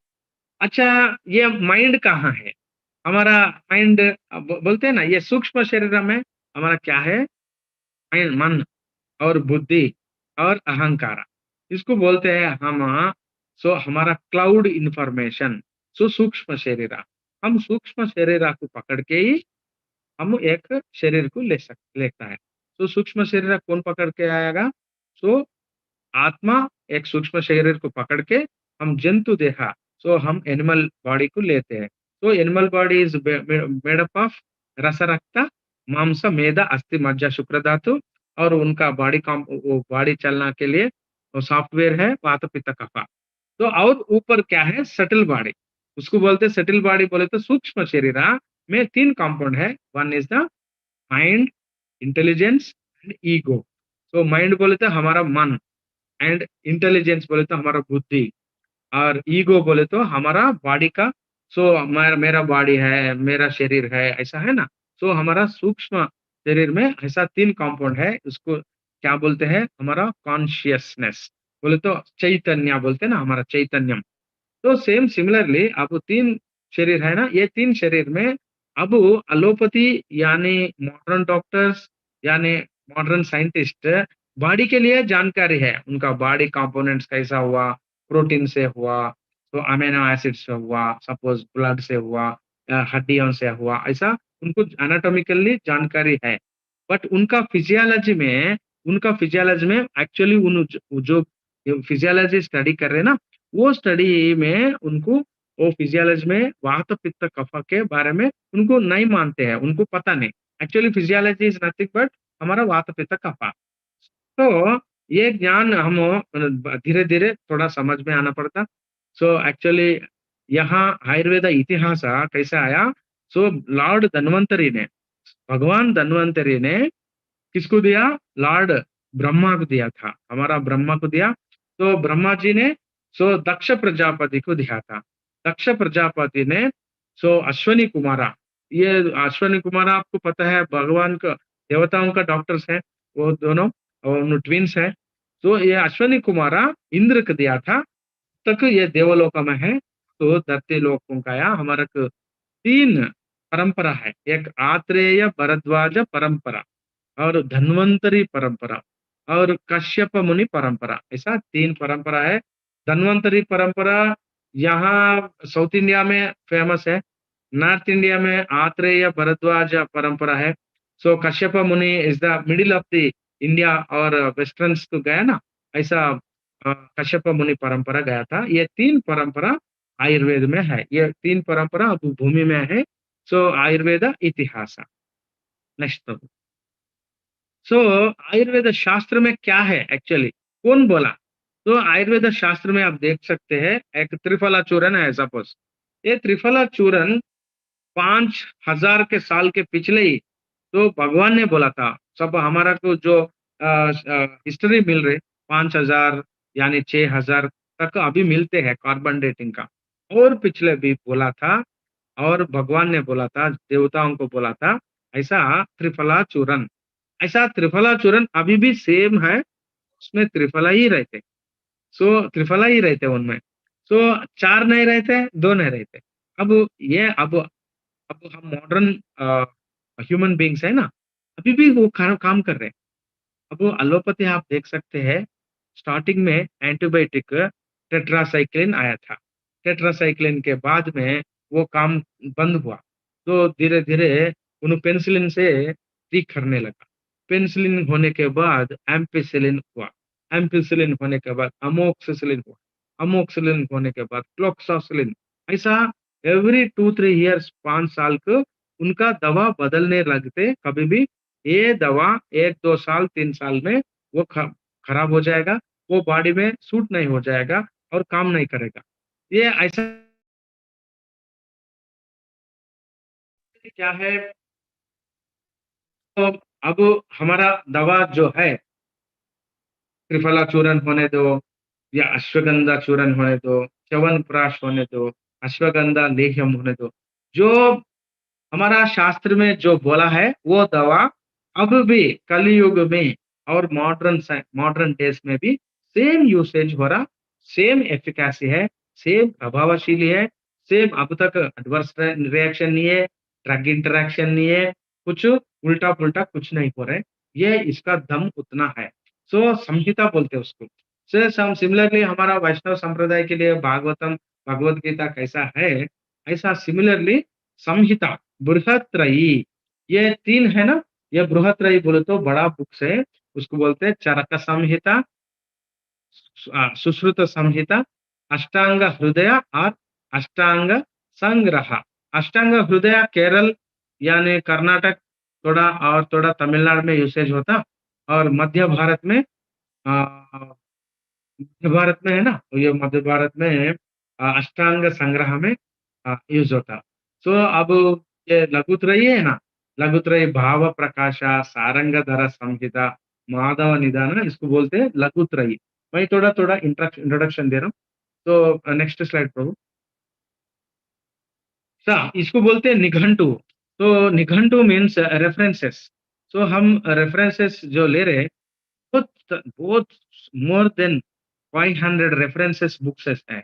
A: अच्छा, ये माइंड कहाँ है? हमारा माइंड बोलते हैं ना, ये सूक्ष्म शरीर में हमारा क्या है? माइंड, मन और बुद्धि और अहंकार, इसको बोलते हैं हम। सो हमारा क्लाउड इंफॉर्मेशन, सो सूक्ष्म शरीर। हम सूक्ष्म शरीर को पकड़ के ही हम एक शरीर को लेता है। तो सूक्ष्म शरीर कौन पकड़ के आएगा? सो आत्मा एक सूक्ष्म शरीर को पकड़ के हम जंतु देखा, सो हम एनिमल बॉडी को लेते हैं। तो animal body is made up of रस, रक्त, मांस, मेद, अस्थि, मज्जा, शुक्र धातु, और उनका वो बॉडी चलना के लिए वो सॉफ्टवेयर है वात पित्त कफा। तो और ऊपर क्या है? सटल बॉडी, उसको बोलते हैं सटल बॉडी। बोले तो सूक्ष्म शरीर में 3 कंपाउंड है। One is the mind, intelligence and ego. तो माइंड बोले तो हमारा मन, एंड इंटेलिजेंस बोले तो हमारा बुद्धि, और ईगो बोले तो हमारा बॉडी का। सो मेरा बॉडी है, मेरा शरीर है, ऐसा है ना। सो हमारा सूक्ष्म शरीर में ऐसा 3 कंपाउंड है, उसको क्या बोलते हैं? हमारा कॉन्शियसनेस बोले तो चैतन्य बोलते हैं ना, हमारा चैतन्यम। तो सेम सिमिलरली अब 3 शरीर है ना, ये 3 शरीर में अब एलोपैथी यानी मॉडर्न डॉक्टर्स यानी मॉडर्न साइंटिस्ट बॉडी के लिए जानकारी है, उनका बॉडी कंपोनेंट्स कैसा हुआ, प्रोटीन से हुआ, तो अमीनो एसिड से हुआ, सपोज ब्लड से हुआ, हड्डियों से हुआ, ऐसा उनको एनाटॉमिकली जानकारी है। बट उनका फिजियोलॉजी में एक्चुअली जो फिजियोलॉजी स्टडी कर रहे हैं ना, वो स्टडी में उनको वो फिजियोलॉजी में वात पित्त कफ के बारे में उनको नहीं मानते हैं, उनको पता नहीं। Actually physiology is nothing but हमारा वात पित्त कफ। तो ये ज्ञान हम धीरे धीरे थोड़ा समझ में आना पड़ता। सो एक्चुअली यहाँ आयुर्वेद इतिहास कैसे आया? सो लॉर्ड धन्वंतरी ने, भगवान धन्वंतरी ने किसको दिया? लॉर्ड ब्रह्मा को दिया था, हमारा ब्रह्मा को दिया। तो ब्रह्मा जी ने सो दक्ष प्रजापति को दिया था। दक्ष प्रजापति ने सो अश्वनी कुमारा, ये अश्वनी कुमारा आपको पता है भगवान का, देवताओं का डॉक्टर्स है वो दोनों, और ट्विंस है। तो ये अश्वनी कुमारा इंद्र को दिया था, तक ये देवलोक में है। तो धरती लोकों का या हमारा 3 परंपरा है, एक आत्रेय भरद्वाज परंपरा और धन्वंतरी परंपरा और कश्यप मुनि परंपरा, ऐसा 3 परंपरा है। धन्वंतरी परंपरा यहाँ साउथ इंडिया में फेमस है, नॉर्थ इंडिया में आत्रेय भरद्वाज परंपरा है। सो कश्यप मुनि is the middle of the India और वेस्टर्न्स तो गया ना, ऐसा कश्यप मुनि परंपरा गया था। ये 3 परंपरा आयुर्वेद में है, ये 3 परंपरा अब भूमि में है। सो आयुर्वेद इतिहास। नेक्स्ट। सो आयुर्वेद शास्त्र में क्या है एक्चुअली, कौन बोला? तो आयुर्वेद शास्त्र में आप देख सकते हैं एक त्रिफला चूर्ण है सपोज। ये त्रिफला चूर्ण 5000 के साल के पिछले ही तो भगवान ने बोला था। सब हमारा को जो हिस्ट्री मिल रही 5000 यानी 6000 तक अभी मिलते हैं कार्बन डेटिंग का, और पिछले भी बोला था, और भगवान ने बोला था, देवताओं को बोला था, ऐसा त्रिफला चूर्ण। ऐसा त्रिफला चूर्ण अभी भी सेम है, उसमें त्रिफला ही रहते। सो त्रिफला ही रहते उनमें। सो 4 नहीं रहते, 2 नहीं रहते। अब ये अब हम मॉडर्न ह्यूमन बीइंग्स है ना, अभी भी वो काम कर रहे हैं। अब वो एलोपैथी आप देख सकते हैं, स्टार्टिंग में एंटीबायोटिक टेट्रासाइक्लिन आया था। टेट्रासाइक्लिन के बाद में वो काम बंद हुआ, तो धीरे धीरे उन्हें पेनिसिलिन से ठीक करने लगा। पेनिसिलिन होने के बाद एम्पिसिलिन हुआ, एम्पिसिलिन होने के बाद अमोक्सिसिलिन हुआ, अमोक्सिलिन होने के बाद क्लोक्सासिलिन, ऐसा एवरी 2-3 इयर्स 5 साल को उनका दवा बदलने लगते। कभी भी ये दवा 1-2 साल 3 साल में वो खराब हो जाएगा, वो बॉडी में सूट नहीं हो जाएगा और काम नहीं करेगा। ये ऐसा क्या है? तो अब हमारा दवा जो है, त्रिफला चूर्ण होने दो या अश्वगंधा चूर्ण होने दो, च्यवनप्राश होने दो, अश्वगंधा लेह्यम होने दो, जो हमारा शास्त्र में जो बोला है, वो दवा अब भी कलयुग में और मॉडर्न डेज़ में भी सेम यूसेज हो रहा, सेम एफिकेसी है, सेम प्रभावशीली है, सेम अब तक एडवर्स रिएक्शन नहीं है, ड्रग इंटरैक्शन नहीं है, कुछ उल्टा-पुल्टा कुछ नहीं हो रहा है। ये इसका दम उतना है। सो संहिता बोलते हैं उसको। सो सम सिमिलरली हमारा वैष्णव संप्रदाय के लिए भागवतम, भगवद गीता कैसा है, ऐसा सिमिलरली संहिता, बृहत्रयी, ये 3 है ना, ये बृहत्रयी बोले तो बड़ा बुक्स है, उसको बोलते हैं चरक संहिता, सुश्रुत संहिता, अष्टांग हृदय और अष्टांग संग्रह। अष्टांग हृदय केरल यानी कर्नाटक थोड़ा और थोड़ा तमिलनाडु में यूसेज होता और मध्य भारत में मध्य भारत में है ना, तो ये मध्य भारत में अष्टांग संग्रह में यूज़ होता। सो अब ये लघुत्रयी है ना, लघुत्रयी भाव प्रकाश, सारंगधर संहिता, माधव निदान, इसको बोलते हैं लघुत्रयी। मैं थोड़ा-थोड़ा इंट्रोडक्शन दे रहा हूँ। तो नेक्स्ट स्लाइड प्रभु। इसको बोलते हैं निघंटु। तो निघंटु मीन्स रेफरेंसेस। सो हम रेफरेंसेस जो ले रहे हैं, बहुत बहुत मोर देन 500 रेफरेंसेस बुक्स हैं।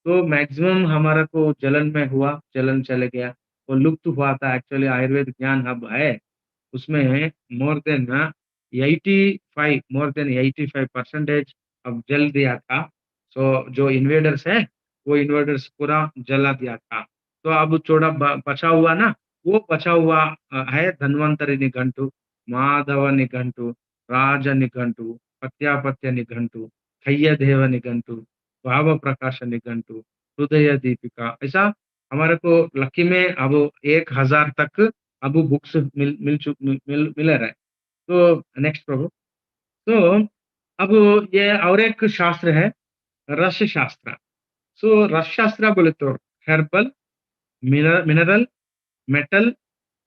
A: तो मैक्सिमम हमारा को जलन में हुआ, जलन चले गया, वो लुप्त हुआ था। एक्चुअली आयुर्वेद ज्ञान हब है, उसमें मोर देन 85 मोर देन 85% अब जल दिया था। सो जो इन्वेडर्स है, वो इन्वेडर्स पूरा जला दिया था। तो अब थोड़ा बचा हुआ ना, वो बचा हुआ है धन्वंतरि निघंटु, माधव निघंटु, राज निघंटु, पत्यापत्य निघंटु, खय्यदेव निघंटु, भाव प्रकाश निघंटु, हृदय दीपिका, ऐसा हमारे को लकी में अब 1000 तक अब बुक्स मिल रहा है। तो नेक्स्ट प्रभु। तो अब ये और एक शास्त्र है, रस शास्त्र। सो रस शास्त्र बोले तो herbal, mineral, metal,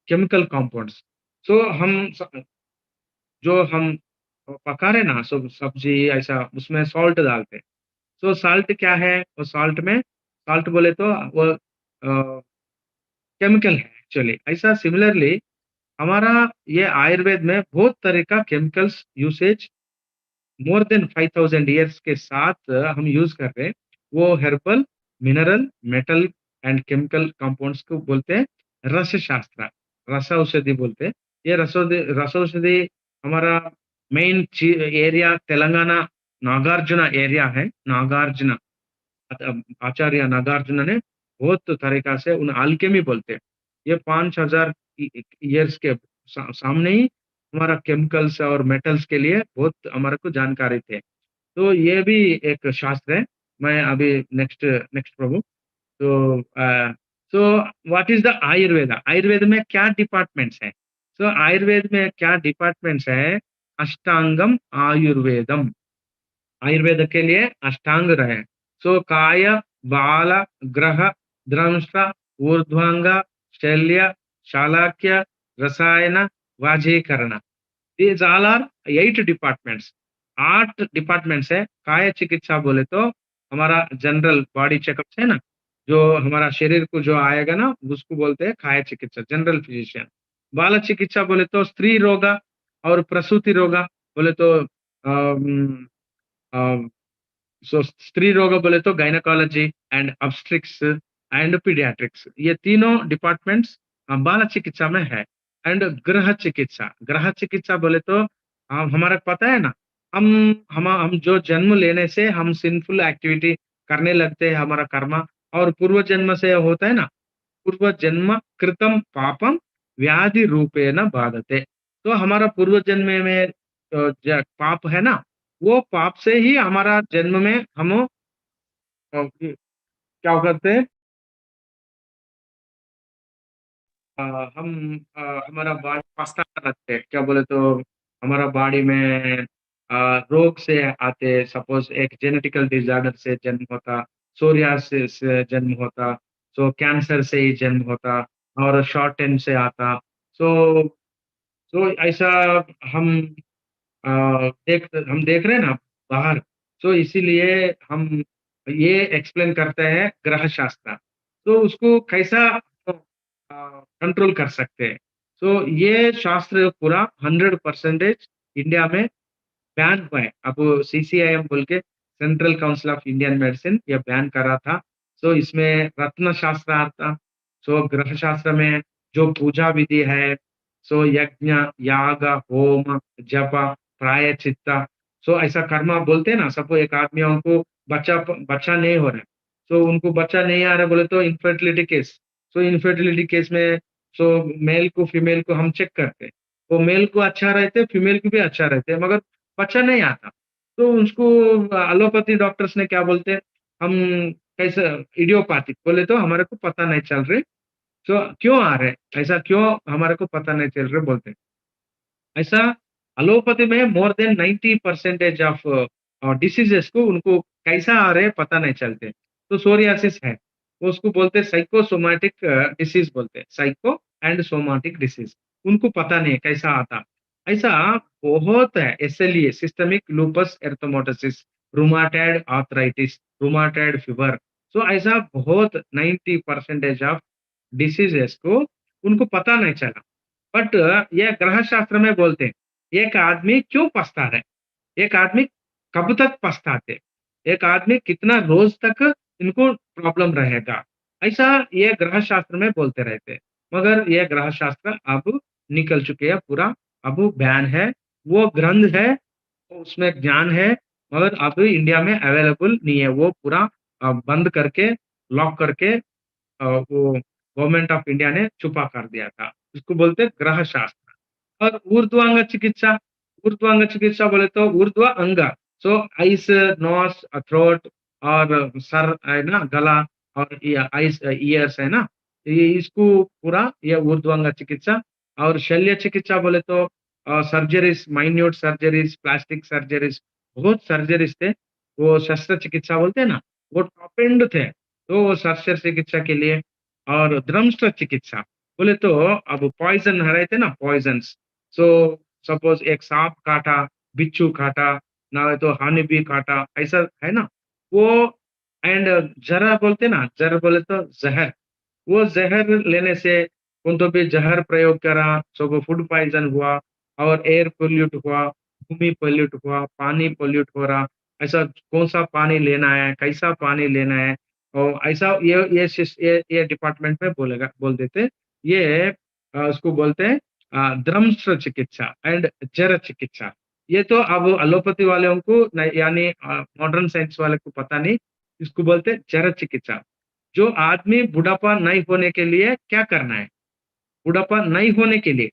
A: chemical compounds. So जो हम पका रहे ना, सो सब्जी ऐसा उसमें सॉल्ट डालते हैं। सो साल्ट क्या है? वो साल्ट में साल्ट बोले तो वो केमिकल है एक्चुअली। ऐसा सिमिलरली हमारा ये आयुर्वेद में बहुत तरह का chemicals usage more than 5000 years के साथ हम यूज कर रहे हैं। वो herbal, mineral, metal and chemical compounds को बोलते हैं रस शास्त्र, रस औषधि बोलते हैं। ये रस औषधि हमारा main area Telangana Nagarjuna area है। नागार्जुन आचार्य नागार्जुन ने बहुत तरीका से उन अल्केमी बोलते हैं। ये 5000 ईयर्स के सामने ही हमारा केमिकल्स और मेटल्स के लिए बहुत हमारे को जानकारी थे। तो ये भी एक शास्त्र है। मैं अभी नेक्स्ट नेक्स्ट प्रभु। तो so what is the Ayurveda? Ayurveda में क्या डिपार्टमेंट्स हैं? सो आयुर्वेद में क्या डिपार्टमेंट्स है? अष्टांगम आयुर्वेदम। आयुर्वेद के लिए अष्टांग रहे। सो काय, बाल, ग्रह, द्रंश, ऊर्ध्वांग, शल्य, शालाक्य, रसायन, वाजीकरण। These all are 8 departments. 8 departments है। काय चिकित्सा बोले तो हमारा जनरल बॉडी चेकअप है ना, जो हमारा शरीर को जो आएगा ना, उसको बोलते हैं काय चिकित्सा, जनरल फिजिशियन। बाल चिकित्सा बोले तो स्त्री रोग और प्रसूति रोग बोले तो अम, अ, सो स्त्री रोग बोले तो गायनकोलॉजी एंड ऑब्स्ट्रिक्स एंड पीडियाट्रिक्स, ये तीनों डिपार्टमेंट्स बाल चिकित्सा में है। एंड गृह चिकित्सा बोले तो हमारा पता है ना, हम जो जन्म लेने से हम सिंफुल एक्टिविटी करने लगते हैं, हमारा कर्म और पूर्व जन्म से होता है ना, पूर्व जन्म कृतम पापम व्याधि रूपेण बाधते। तो हमारा पूर्व जन्म में पाप है ना, वो पाप से ही हमारा जन्म में हम क्या करते हैं, अ, हम हमारा बॉडी पछताना लगते हैं, क्या बोले तो हमारा बॉडी में रोग से आते, सपोज एक जेनेटिकल डिसऑर्डर से जन्म होता, सोरियासिस से जन्म होता, सो कैंसर से ही जन्म होता और शॉर्ट टेन से आता। सो तो ऐसा हम हम देख रहे हैं ना बाहर, तो इसीलिए हम ये एक्सप्लेन करते हैं ग्रह शास्त्र। तो उसको कैसा कंट्रोल कर सकते हैं। तो ये शास्त्र पूरा 100% इंडिया में बैन हुआ है। अब सीसीआईएम बोल के central council of Indian medicine ये बैन करा था। सो इसमें रत्न शास्त्र आता। सो ग्रह शास्त्र में जो पूजा विधि है, सो यज्ञ, याग, होम, जप, प्रायश्चित्त, सो ऐसा कर्म बोलते हैं ना। सब एक आदमी उनको बच्चा नहीं हो रहा है, सो उनको बच्चा नहीं आ रहा बोले तो इनफर्टिलिटी केस। सो इनफर्टिलिटी केस में सो मेल को फीमेल को हम चेक करते हैं। वो मेल को अच्छा रहते, फीमेल को भी अच्छा रहते, मगर बच्चा नहीं आता। तो उसको एलोपैथी डॉक्टर्स ने क्या बोलते हैं, हम कैसे इडियोपैथिक बोले तो हमारे को पता नहीं चल रही। तो क्यों आ रहे, ऐसा क्यों हमारे को पता नहीं चल रहे बोलते हैं। ऐसा एलोपैथी में मोर देन 90% ऑफ डिसीजेस को उनको कैसा आ रहे हैं पता नहीं चलते। तो सोरियासिस है, वो उसको बोलते हैं साइकोसोमैटिक डिसीज बोलते हैं, साइको एंड सोमाटिक डिसीज। उनको पता नहीं है कैसा आता। ऐसा बहुत है, SLE systemic lupus erythematosus, rheumatoid arthritis, rheumatoid fever. तो ऐसा बहुत 90% ऑफ डिसीजेस को उनको पता नहीं चला। बट ये ग्रह शास्त्र में बोलते हैं, एक आदमी क्यों पछता रहे, एक आदमी कब तक पछताते, एक आदमी कितना रोज तक इनको प्रॉब्लम रहेगा, ऐसा ये ग्रह शास्त्र में बोलते रहते हैं। मगर ये ग्रह शास्त्र अब निकल चुके हैं पूरा, अब बैन है। वो ग्रंथ है, उसमें ज्ञान है, मगर अब इंडिया में अवेलेबल नहीं है। वो पूरा बंद करके, लॉक करके वो गवर्नमेंट ऑफ इंडिया ने छुपा कर दिया था। इसको बोलते हैं ग्रह शास्त्र। और ऊर्ध्वांग चिकित्सा, ऊर्ध्वांग चिकित्सा बोले तो ऊर्ध्व अंग, सो आइस, नोस, थ्रोट और सर है ना, गला और ये आइस, ईयर्स है ना, ये इसको पूरा ये ऊर्ध्वांग चिकित्सा। और शल्य चिकित्सा बोले तो surgeries, minute surgeries, plastic surgeries, बहुत सर्जरीज थे। वो शस्त्र चिकित्सा बोलते हैं ना, वो टॉप एंड थे। तो वो शस्त्र चिकित्सा के लिए। और द्रंष्ट्र चिकित्सा बोले तो अब पॉइजन रहे थे ना, पॉइजन्स। सो सपोज एक सांप काटा, बिच्छू काटा, ना तो हानि भी काटा, ऐसा है ना वो। एंड जरा बोलते ना, जर बोले तो जहर। वो जहर लेने से कौन तो भी जहर प्रयोग करा, सो वो फूड पॉइजन हुआ। और एयर पोल्यूट हुआ, भूमि पोल्यूट हुआ, पानी पोल्यूट हो रहा। ऐसा कौन सा पानी लेना है, कैसा पानी लेना है, और ऐसा ये डिपार्टमेंट में बोलेगा, बोल देते ये उसको बोलते हैं द्रंष्ट्र चिकित्सा एंड जर चिकित्सा। ये तो अब एलोपैथी वालों को यानी मॉडर्न साइंस वाले को पता नहीं। इसको बोलते हैं जर चिकित्सा। जो आदमी बुढ़ापा नहीं होने के लिए क्या करना है, बुढ़ापा नहीं होने के लिए,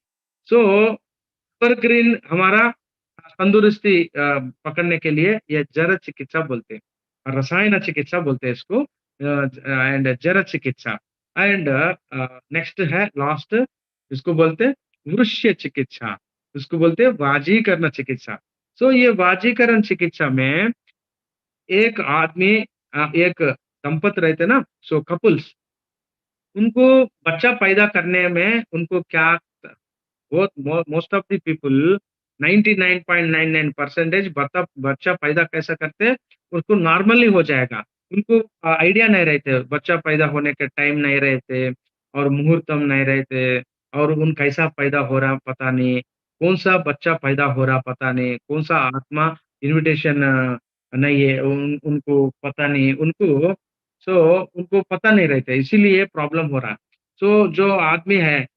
A: सो ग्रीन हमारा तंदुरुस्ती पकड़ने के लिए ये जर चिकित्सा बोलते हैं। और रसायन चिकित्सा बोलते हैं इसको, एंड जर चिकित्सा। एंड नेक्स्ट है लास्ट, इसको बोलते हैं वृश्य चिकित्सा, इसको बोलते हैं वाजीकरण चिकित्सा। सो ये वाजीकरण चिकित्सा में एक आदमी एक दंपत रहते ना, सो कपल्स, उनको बच्चा पैदा करने में उनको क्या, बहुत मोस्ट ऑफ द पीपल 99.99% बच्चा बच्चा पैदा कैसा करते हैं, उसको नॉर्मली हो जाएगा। उनको आइडिया नहीं रहते, बच्चा पैदा होने के टाइम नहीं रहते, और मुहूर्तम नहीं रहते, और उन कैसा पैदा हो रहा पता नहीं, कौन सा बच्चा पैदा हो रहा पता नहीं, कौन सा आत्मा इनविटेशन नहीं है, उनको पता नहीं, उनको सो उनको पता नहीं रहता, इसीलिए प्रॉब्लम हो रहा। सो जो आदमी है,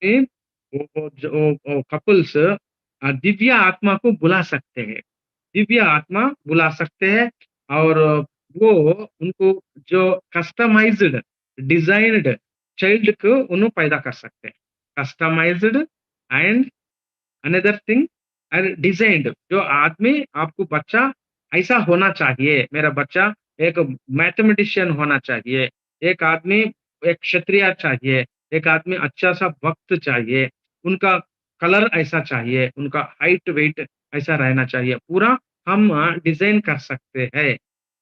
A: ए, जो कपल्स दिव्य आत्मा को बुला सकते हैं, दिव्य आत्मा बुला सकते हैं। और वो उनको जो कस्टमाइज्ड, डिजाइन्ड चाइल्ड को उन्हें पैदा कर सकते हैं। Customized and another thing, and designed, जो आदमी आपको बच्चा ऐसा होना चाहिए, मेरा बच्चा एक मैथमेटिशियन होना चाहिए, एक आदमी एक क्षत्रिय चाहिए, एक आदमी अच्छा सा भक्त चाहिए, उनका कलर ऐसा चाहिए, उनका हाइट वेट ऐसा रहना चाहिए, पूरा हम डिजाइन कर सकते हैं।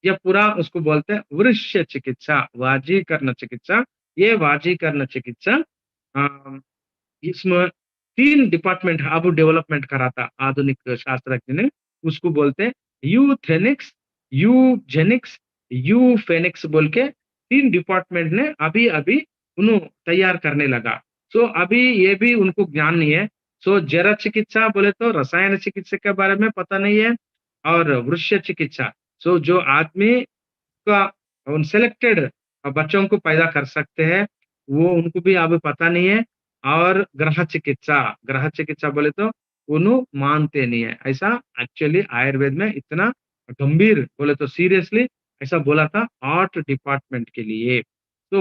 A: ये पूरा उसको बोलते हैं वृश्य चिकित्सा, वाजीकरण चिकित्सा। ये वाजीकरण चिकित्सा इसमें 3 डिपार्टमेंट अब डेवलपमेंट करा था आधुनिक शास्त्रज्ञ ने, उसको बोलते हैं यूथेनिक्स, यूजेनिक्स, यूफेनिक्स बोल के 3 डिपार्टमेंट ने अभी-अभी उन्हों तैयार करने लगा। सो अभी ये भी उनको ज्ञान नहीं है। सो जरा चिकित्सा बोले तो रसायन चिकित्सा के बारे में पता नहीं है और वृक्ष चिकित्सा, सो जो आदमी का उन सेलेक्टेड बच्चों को पैदा कर सकते हैं, वो उनको भी अभी पता नहीं है। और ग्रह चिकित्सा बोले तो उन्हों मानते नहीं है। ऐसा एक्चुअली आयुर्वेद में इतना गंभीर बोले तो सीरियसली ऐसा बोला था 8 डिपार्टमेंट के लिए। तो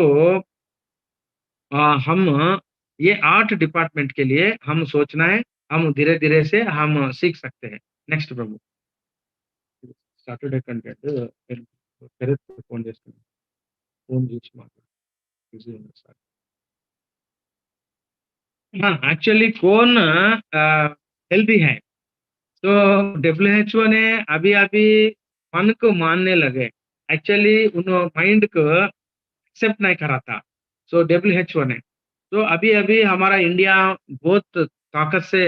A: हम ये 8 डिपार्टमेंट के लिए हम सोचना है, हम धीरे-धीरे से हम सीख सकते हैं। नेक्स्ट प्रभु। సాటర్‌డే కంటెంట్ నేను డైరెక్ట్ ఫోన్ చేస్తున్నాను. ఫోన్ చేసి మాట్లాడు. బిజీ ఉన్నా సార్. हाँ, एक्चुअली कौन हेल्दी है? तो डब्ल्यूएचओ ने अभी-अभी मन को मानने लगे। एक्चुअली उन माइंड को एक्सेप्ट नहीं करा था। सो डब्ल्यूएचओ ने। तो अभी-अभी हमारा इंडिया बहुत ताकत से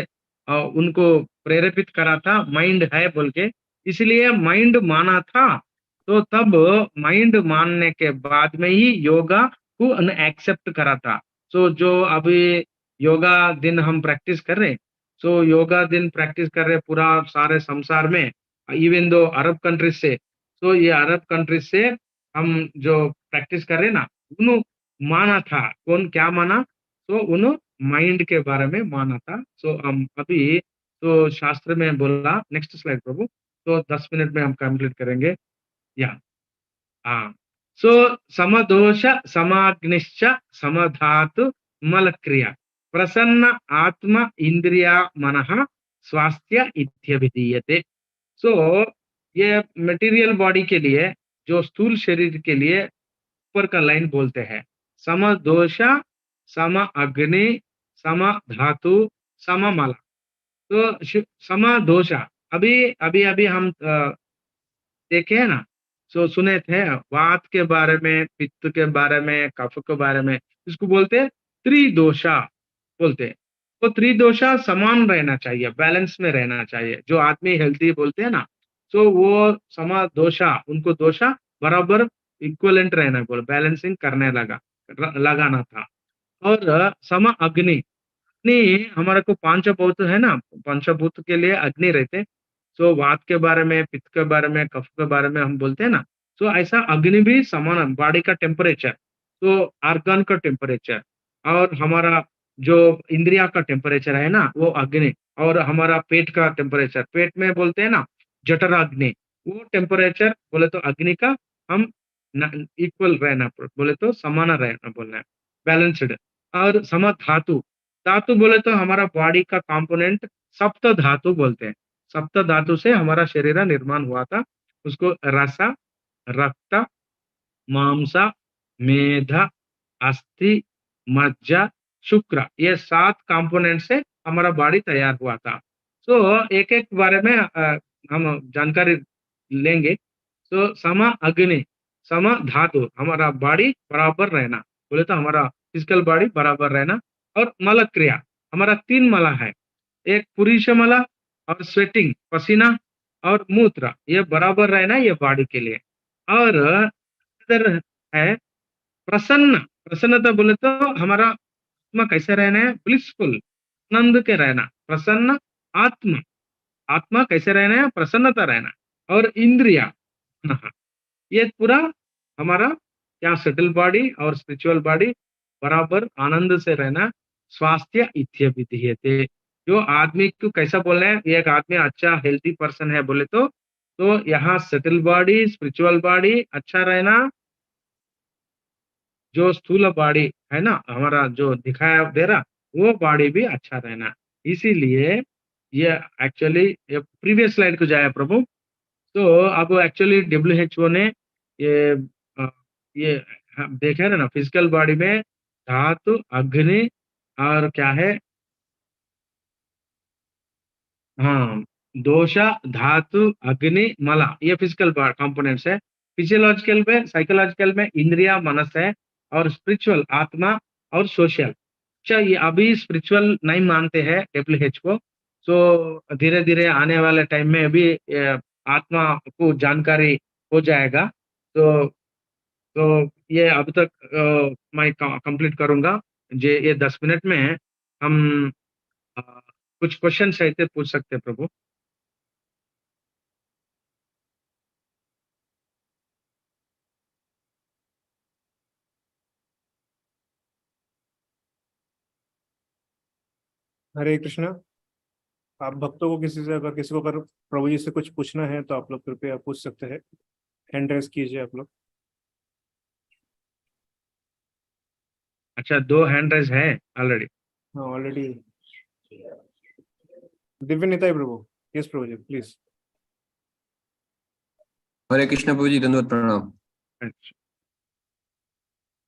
A: उनको प्रेरेपित करा था, माइंड है बोल के। इसलिए माइंड माना था, तो तब माइंड मानने के बाद में ही योगा को एक्सेप्ट करा था। सो जो अभी योगा दिन हम प्रैक्टिस कर रहे हैं, सो योगा दिन प्रैक्टिस कर रहे पूरा सारे संसार में, इवन दो अरब कंट्रीज से, तो ये अरब कंट्रीज से हम जो प्रैक्टिस कर रहे हैं ना, उन्हों माना था। कौन क्या माना? तो उन्हों माइंड के बारे में माना था। सो हम अभी तो शास्त्र में बोला, नेक्स्ट स्लाइड प्रभु। तो 10 मिनट में हम कंप्लीट करेंगे। या हाँ। सो समदोष समाग्निश्च समधातु मलक्रिया प्रसन्न आत्म इंद्रिया मनः स्वास्थ्य इत्यभिधीयते। सो ये मटेरियल बॉडी के लिए, जो स्थूल शरीर के लिए ऊपर का लाइन बोलते हैं, सम दोष, सम अग्नि, सम धातु, सम मल। तो सम दोष अभी अभी अभी हम देखे हैं ना, सो सुने थे वात के बारे में, पित्त के बारे में, कफ के बारे में, इसको बोलते हैं त्रिदोषा बोलते हैं। तो त्रिदोषा समान रहना चाहिए, बैलेंस में रहना चाहिए। जो आदमी हेल्थी बोलते हैं ना, तो वो समा दोषा, उनको दोषा बराबर इक्वलेंट रहना, बोल बैलेंसिंग करने लगाना था। और सम अग्नि, अग्नि हमारे को पंचभूत है ना, पंचभूत के लिए अग्नि रहते। सो वात के बारे में, पित्त के बारे में, कफ के बारे में हम बोलते हैं ना, सो ऐसा अग्नि भी समान, बॉडी का टेम्परेचर, तो ऑर्गन का टेम्परेचर और हमारा जो इंद्रिया का टेम्परेचर है ना, वो अग्नि, और हमारा पेट का टेम्परेचर, पेट में बोलते हैं ना जठराग्नि, वो टेम्परेचर बोले तो अग्नि का हम इक्वल रहना, बोले तो समान रहना बोलना है, बैलेंस्ड। और सम धातु, धातु बोले तो हमारा बॉडी का कंपोनेंट सप्त धातु बोलते हैं। सप्त धातु से हमारा शरीर निर्माण हुआ था। उसको रस, रक्त, मांस, मेध, अस्थि, मज्जा, शुक्र, ये 7 कंपोनेंट से हमारा बॉडी तैयार हुआ था। सो एक-एक बारे में हम जानकारी लेंगे। तो सम अग्नि, सम धातु, हमारा बॉडी बराबर रहना, बोले तो हमारा फिजिकल बॉडी बराबर रहना। और मल क्रिया, हमारा 3 मल है, एक पुरुष मल और स्वेटिंग, पसीना और मूत्र, ये बराबर रहना, ये बॉडी के लिए। और इधर है प्रसन्न, प्रसन्नता बोले तो हमारा आत्मा कैसे रहना है, ब्लिसफुल, आनंद के रहना, प्रसन्न आत्मा, आत्मा कैसे रहना है, प्रसन्नता रहना। और इंद्रिया, हाँ, ये पूरा हमारा क्या सेटल बॉडी और स्पिरिचुअल बॉडी बराबर आनंद से रहना, स्वास्थ्य इत्यभिधीयते। जो आदमी को कैसा बोलना है, एक आदमी अच्छा हेल्थी पर्सन है बोले तो यहाँ सेटल बॉडी, स्पिरिचुअल बॉडी अच्छा रहना, जो स्थूल बॉडी है ना हमारा जो दिखाया दे रहा, वो बॉडी भी अच्छा रहना। इसीलिए ये एक्चुअली ये प्रीवियस स्लाइड को जाए प्रभु। तो अब एक्चुअली डब्ल्यूएचओ ने ये ये देखा है ना, फिजिकल बॉडी में धातु, अग्नि और क्या है, हाँ, दोषा, धातु, अग्नि, मल, ये फिजिकल कंपोनेंट्स है। फिजियोलॉजिकल में, साइकोलॉजिकल में इंद्रिया, मनस है, और स्पिरिचुअल आत्मा और सोशल। अच्छा, ये अभी स्पिरिचुअल नहीं मानते हैं डब्ल्यूएच को, तो धीरे धीरे आने वाले टाइम में अभी आत्मा को जानकारी हो जाएगा। तो ये अब तक मैं कंप्लीट करूंगा। ये 10 मिनट में हम कुछ क्वेश्चन అయితే पूछ सकते हैं प्रभु।
B: हरे कृष्णा। आप भक्तों को किसी से अगर किसी को अगर प्रभु जी से कुछ पूछना है तो आप लोग कृपया पूछ सकते हैं। हैंड रेस कीजिए आप लोग।
A: अच्छा, 2 हैंड रेज है ऑलरेडी।
B: हाँ ऑलरेडी। दिव्य निताई प्रभु। यस प्रभु जी प्लीज।
C: हरे कृष्ण प्रभु जी, धन्यवाद, प्रणाम।
A: अच्छा,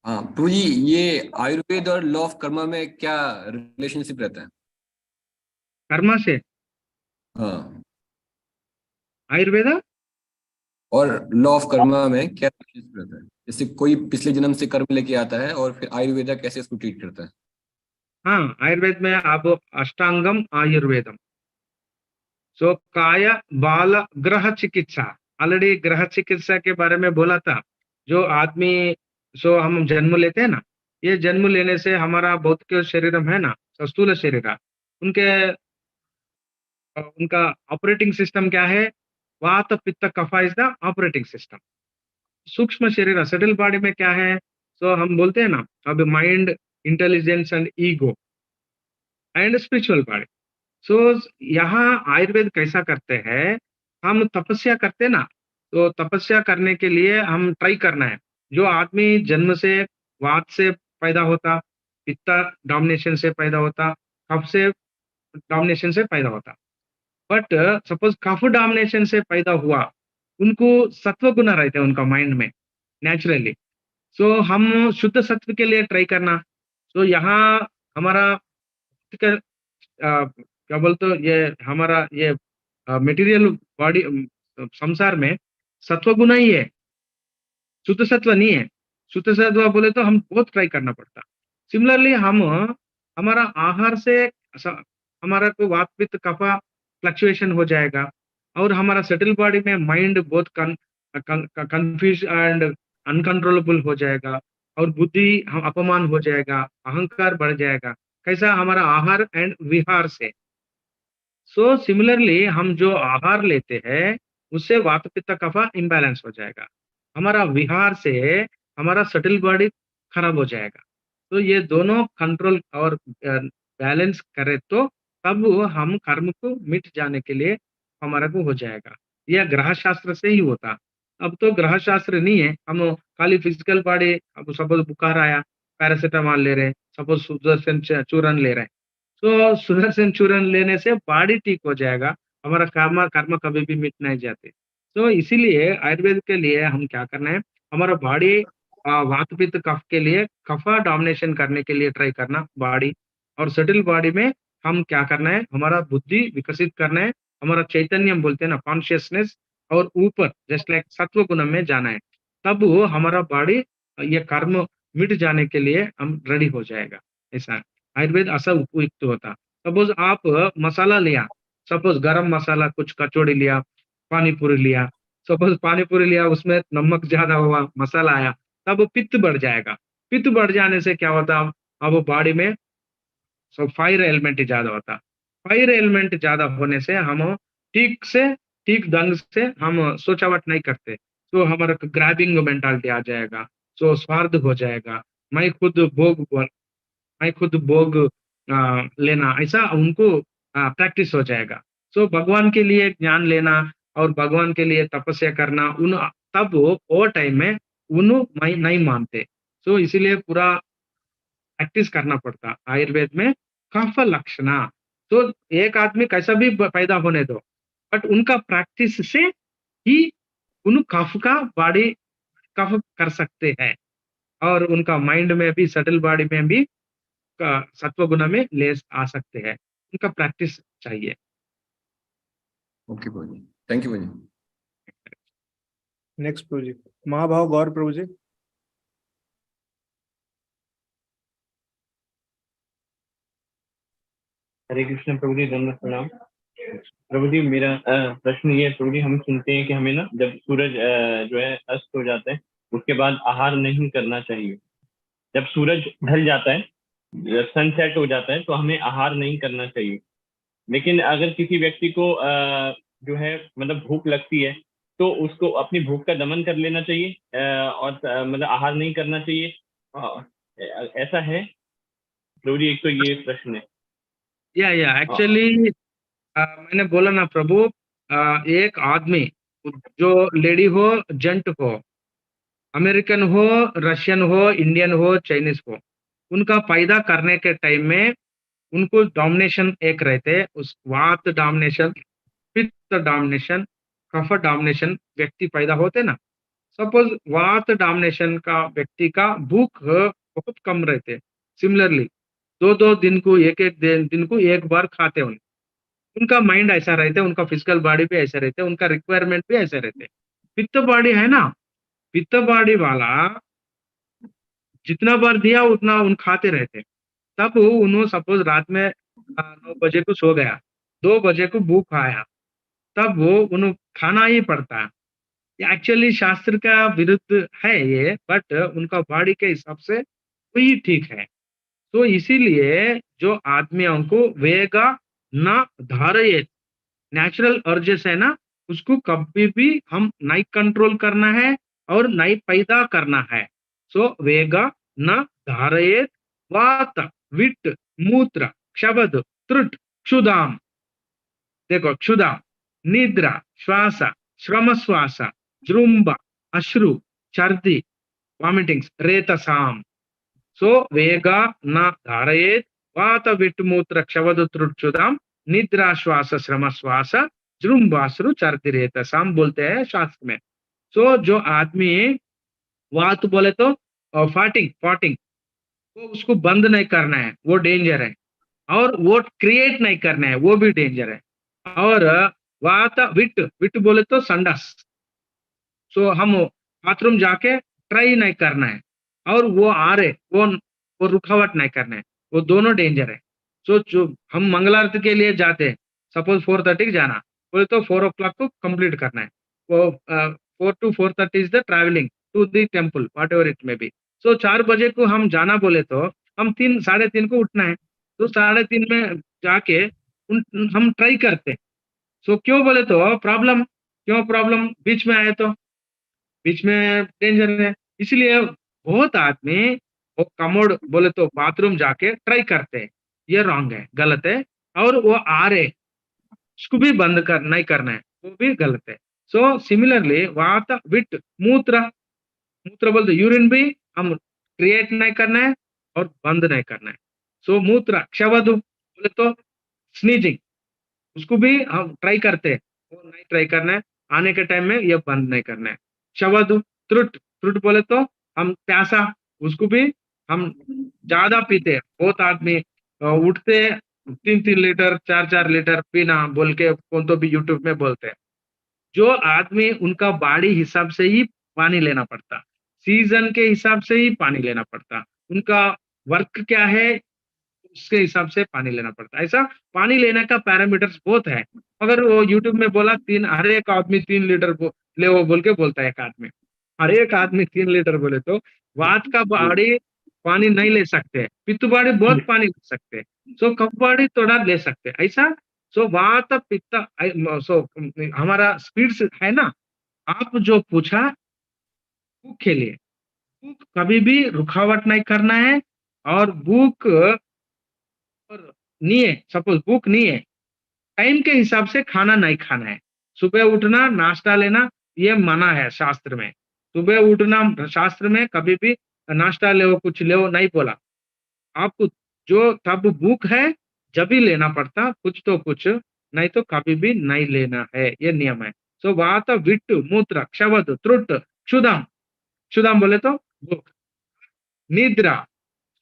C: हाँ प्रभु जी, ये आयुर्वेद और लॉ ऑफ कर्मा में क्या रिलेशनशिप रहता है?
A: कर्मा से
C: हाँ,
A: आयुर्वेदा।
C: और लॉ ऑफ कर्मा में क्या रिलेशनशिप रहता है? जैसे कोई पिछले जन्म से कर्म लेके आता है और फिर आयुर्वेदा कैसे इसको ट्रीट करता है?
A: हाँ, आयुर्वेद में आप अष्टांगम आयुर्वेदम। सो काय बाल ग्रह चिकित्सा, ऑलरेडी ग्रह चिकित्सा के बारे में बोला था। जो आदमी, सो हम जन्म लेते हैं ना, ये जन्म लेने से हमारा भौतिक शरीर है ना, स्थूल शरीर, उनके उनका ऑपरेटिंग सिस्टम क्या है? वात पित्त कफा इज द ऑपरेटिंग सिस्टम। सूक्ष्म शरीर सटल बॉडी में क्या है? सो हम बोलते हैं ना, अब mind, intelligence and ego and spiritual body. So यहाँ आयुर्वेद कैसा करते हैं? हम तपस्या करते ना, तो तपस्या करने के लिए हम ट्राई करना है। जो आदमी जन्म से वात से पैदा होता, पित्त डोमिनेशन से पैदा होता, कफ से डोमिनेशन से पैदा होता, बट सपोज कफ डोमिनेशन से पैदा हुआ, उनको सत्व गुण रहते हैं उनका माइंड में नेचुरली। सो हम शुद्ध सत्व के लिए ट्राई करना। तो यहाँ हमारा क्या बोलते हो, ये हमारा ये मटेरियल बॉडी संसार में सत्व गुण ही है, शुद्ध सत्व नहीं है। शुद्ध सत्व बोले तो हम बहुत ट्राई करना पड़ता। सिमिलरली हम हमारा आहार से हमारा को वात पित्त कफा फ्लक्चुएशन हो जाएगा, और हमारा सेटल बॉडी में माइंड बहुत कंफ्यूज एंड अनकंट्रोलेबल हो जाएगा, और बुद्धि हम अपमान हो जाएगा, अहंकार बढ़ जाएगा। कैसा? हमारा आहार एंड विहार से। सो सिमिलरली हम जो आहार लेते हैं, उससे वात पित्त कफा इम्बैलेंस हो जाएगा। हमारा विहार से हमारा सटल बॉडी खराब हो जाएगा। तो ये दोनों कंट्रोल और बैलेंस करे तो तब हम कर्म को मिट जाने के लिए हमारा को हो जाएगा। यह ग्रह शास्त्र से ही होता। अब तो ग्रह शास्त्र नहीं है, हम खाली फिजिकल बॉडी, अब सपोज बुखार आया, पैरासिटामॉल ले रहे हैं, सपोज सुदर्शन चूर्ण ले रहे हैं, तो सुदर्शन चूर्ण लेने से बॉडी ठीक हो जाएगा, हमारा कर्म कर्म कभी भी मिट नहीं जाते। तो इसीलिए आयुर्वेद के लिए हम क्या करना है? हमारा बॉडी वात पित्त कफ के लिए कफा डोमिनेशन करने के लिए ट्राई करना बॉडी, और सेटल बॉडी में हम क्या करना है? हमारा बुद्धि विकसित करना है, हमारा चैतन्य बोलते हैं ना, कॉन्शियसनेस, और ऊपर जस्ट लाइक सत्व गुण में जाना है। तब वो हमारा बॉडी ये कर्म मिट जाने के लिए हम रेडी हो जाएगा। ऐसा आयुर्वेद ऐसा उपयुक्त होता। सपोज आप मसाला लिया, सपोज गरम मसाला, कुछ कचौड़ी लिया, पानी पूरी लिया, सपोज पानी पूरी लिया, उसमें नमक ज्यादा हुआ, मसाला आया, तब पित्त बढ़ जाएगा। पित्त बढ़ जाने से क्या होता? अब बॉडी में फायर एलिमेंट ज्यादा होता। फायर एलिमेंट ज्यादा होने से हम ठीक से ठीक ढंग से हम सोचावट नहीं करते, तो हमारा ग्रैबिंग मेंटालिटी आ जाएगा, तो स्वार्थ हो जाएगा, मैं खुद भोग, मैं खुद भोग लेना, ऐसा उनको प्रैक्टिस हो जाएगा। सो भगवान के लिए ज्ञान लेना और भगवान के लिए तपस्या करना, उन तब वो ओवर टाइम में उन नहीं मानते। सो इसीलिए पूरा प्रैक्टिस करना पड़ता आयुर्वेद में। कफ लक्षणा, तो एक आदमी कैसा भी पैदा होने दो, बट उनका प्रैक्टिस से ही उन कफ का बॉडी कफ कर सकते हैं, और उनका माइंड में भी सटल बॉडी में भी सत्व गुण में ले आ सकते हैं। उनका प्रैक्टिस चाहिए।
C: ओके प्रभु जी, थैंक यू प्रभु जी।
B: नेक्स्ट प्रभु जी। महाभाव गौर प्रभु जी।
D: हरे कृष्ण प्रभु जी, दंडवत प्रणाम। प्रभु जी, मेरा प्रश्न ये है प्रभु जी, हम सुनते हैं कि हमें ना जब सूरज जो है अस्त हो जाता है उसके बाद आहार नहीं करना चाहिए। जब सूरज ढल जाता है, सनसेट हो जाता है, तो हमें आहार नहीं करना चाहिए। लेकिन अगर किसी व्यक्ति को जो है मतलब भूख लगती है, तो उसको अपनी भूख का दमन कर लेना चाहिए और मतलब आहार नहीं करना चाहिए। ऐसा है प्रभु जी, एक तो ये प्रश्न है।
A: या एक्चुअली मैंने बोला ना प्रभु, एक आदमी, जो लेडी हो, जेंट हो, अमेरिकन हो, रशियन हो, इंडियन हो, चाइनीज हो, उनका पैदा करने के टाइम में उनको डोमिनेशन एक रहते, उस वात डोमिनेशन, पित्त डोमिनेशन, कफ डोमिनेशन व्यक्ति पैदा होते ना। सपोज वात डोमिनेशन का व्यक्ति का भूख बहुत कम रहते। सिमिलरली दो दो दिन को एक एक दिन को एक बार खाते उनका माइंड ऐसा रहता है, उनका फिजिकल बॉडी भी ऐसा रहता है, उनका रिक्वायरमेंट भी ऐसे रहते हैं। पित्त बॉडी है ना, पित्त बॉडी वाला जितना बार दिया उतना उन खाते रहते। तब उन्होंने सपोज रात में 9 बजे को सो गया, 2 बजे को भूख आया, तब वो उन्हें खाना ही पड़ता है। एक्चुअली शास्त्र का विरुद्ध है ये, बट उनका बॉडी के हिसाब से वही ठीक है। तो इसीलिए जो आदमियों को वेगा न धारयेत, नेचुरल अर्जेस है ना, उसको कभी भी हम नहीं कंट्रोल करना है और नहीं पैदा करना है। सो वेगा न धारयेत वात विट मूत्र क्षबद त्रुट क्षुदाम। देखो, क्षुदाम, निद्रा, श्वास, श्रम श्वास, जृंभ, अश्रु, छर्दी, वॉमिटिंग्स, रेतसाम। सो वेगा न धारयेत वात विट मूत्र क्षवद त्रुक्षुदाम निद्रा श्वास श्रम श्वास जृंभाश्रु चर्ति रेतसाम बोलते हैं शास्त्र में। सो जो आदमी वात बोले तो फाटिंग फाटिंग, वो उसको बंद नहीं करना है, वो डेंजर है। और वो क्रिएट नहीं करना है, वो भी डेंजर है। और वात विट, विट बोले तो संडास, सो हम बाथरूम जाके ट्राई नहीं करना है। और वो आ रहे, वो रुकावट नहीं करना है, वो दोनों डेंजर है। सो जो हम मंगल आरती के लिए जाते हैं, सपोज 4:30 जाना बोले तो 4 o'clock को कंप्लीट करना है। वो 4 to 4:30 is the travelling to the temple, whatever it may be. So 4 बजे को हम जाना बोले तो हम 3 साढ़े 3 को उठना है। तो 3:30 में जाके हम ट्राई करते हैं। सो क्यों बोले तो प्रॉब्लम, क्यों प्रॉब्लम बीच में आए तो बीच में डेंजर है। इसलिए बहुत आदमी वो कमोड बोले तो बाथरूम जाके ट्राई करते हैं, ये रॉन्ग है, गलत है। और वो आ रहे, उसको भी बंद कर नहीं करना है, वो भी गलत है। सो सिमिलरली वात विट मूत्र, मूत्र बोलते यूरिन भी हम क्रिएट नहीं करना है और बंद नहीं करना है। सो मूत्र क्षवधु बोले तो स्नीजिंग, उसको भी हम ट्राई करते हैं, वो नहीं ट्राई करना है। आने के टाइम में ये बंद नहीं करना है। शवद त्रुट, त्रुट बोले तो हम प्यासा, उसको भी हम ज्यादा पीते हैं। बहुत आदमी उठते 3-3 लीटर 4-4 लीटर पीना बोल के कौन तो भी यूट्यूब में बोलते हैं। जो आदमी उनका बॉडी हिसाब से ही पानी लेना पड़ता, सीजन के हिसाब से ही पानी लेना पड़ता, उनका वर्क क्या है उसके हिसाब से पानी लेना पड़ता है। ऐसा पानी लेने का पैरामीटर्स बहुत है। अगर वो यूट्यूब में बोला हर एक आदमी 3 लीटर ले वो बोल के बोलता है एक आदमी, हर एक आदमी 3 लीटर बोले तो वात का बॉडी पानी नहीं ले सकते, पित्त बॉडी बहुत पानी ले सकते, सो कफ बॉडी थोड़ा ले सकते ऐसा। सो वात पित्त सो हमारा स्पीड्स है ना। आप जो पूछा भूख के लिए, भूख कभी भी रुकावट नहीं करना है। और भूख और नहीं है, सपोज भूख नहीं है, टाइम के हिसाब से खाना नहीं खाना है। सुबह उठना नाश्ता लेना ये मना है शास्त्र में। सुबह उठना शास्त्र में कभी भी नाश्ता ले कुछ ले नहीं बोला। आपको जो तब भूख है जब ही लेना पड़ता कुछ तो कुछ, नहीं तो कभी भी नहीं लेना है, ये नियम है। सो वात विट मूत्र क्षवद त्रुट क्षुदाम, क्षुदाम बोले तो भूख, निद्रा,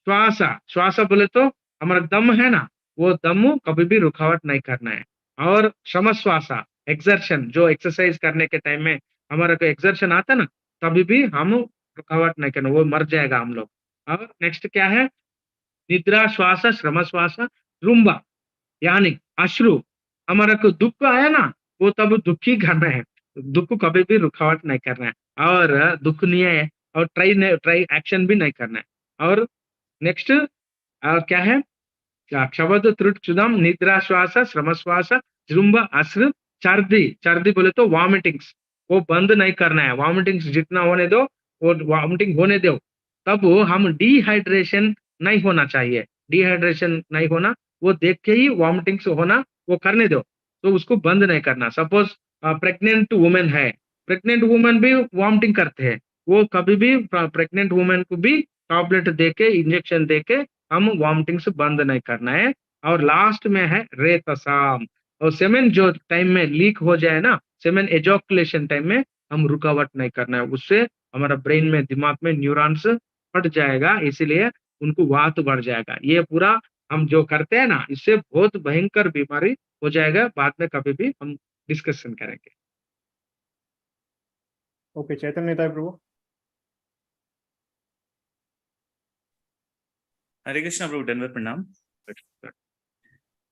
A: श्वास, श्वास बोले तो हमारा दम है ना, वो दम कभी भी रुकावट नहीं करना है। और श्रम श्वास एक्सर्शन, जो एक्सरसाइज करने के टाइम में हमारा को एक्सर्शन आता ना, तभी भी हम रुकावट नहीं करना, वो मर जाएगा हम लोग। और नेक्स्ट क्या है, निद्रा श्वास श्रम श्वास रुंबा, यानी अश्रु, हमारा को दुख आया ना, वो तब दुखी करना है, दुख को कभी भी रुकावट नहीं करना है, और दुख नहीं है, और ट्राई एक्शन भी नहीं करना है। और नेक्स्ट क्या है, क्षवद त्रुट क्षुदम निद्रा श्वास श्रम श्वास जृंभ अश्रु चर्दी, चर्दी बोले तो वॉमिटिंग्स, वो बंद नहीं करना है, वॉमिटिंग्स जितना होने दो वो वॉमिटिंग होने दो। तब हम डिहाइड्रेशन नहीं होना चाहिए, डिहाइड्रेशन नहीं होना, वो देख के ही वॉमिटिंग्स होना वो करने दो, तो उसको बंद नहीं करना। सपोज प्रेग्नेंट वुमेन है, प्रेग्नेंट वुमेन भी वॉमिटिंग करते हैं, वो कभी भी प्रेग्नेंट वुमेन को भी टैबलेट देके इंजेक्शन देके हम वॉमिटिंग्स बंद नहीं करना है। और लास्ट में है रेतसाम, और सेमेन जो टाइम में लीक हो जाए ना, सेमेन एजोकुलेशन टाइम में हम रुकावट नहीं करना है, उससे हमारा ब्रेन में दिमाग में न्यूरॉन्स फट जाएगा, इसीलिए उनको वात बढ़ जाएगा। ये पूरा हम जो करते हैं ना, इससे बहुत भयंकर बीमारी हो जाएगा, बाद में कभी भी हम डिस्कशन करेंगे।
B: ओके, चैतन्य नेता प्रभु।
E: हरे कृष्णा प्रभु, दंडवत प्रणाम।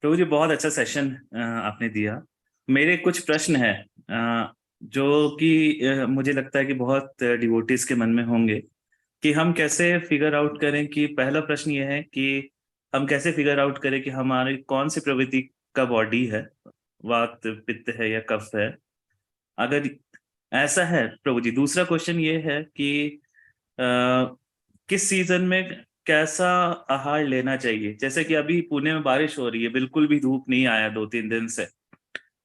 E: प्रभु जी, बहुत अच्छा सेशन आपने दिया। मेरे कुछ प्रश्न हैं जो कि मुझे लगता है कि बहुत डिवोटीज के मन में होंगे कि हम कैसे फिगर आउट करें। कि पहला प्रश्न ये है कि हम कैसे फिगर आउट करें कि हमारी कौन सी प्रवृत्ति का बॉडी है, वात पित्त है या कफ है, अगर ऐसा है प्रभु जी। दूसरा क्वेश्चन ये है कि किस सीजन में कैसा आहार लेना चाहिए। जैसे कि अभी पुणे में बारिश हो रही है, बिल्कुल भी धूप नहीं आया 2-3 दिन से,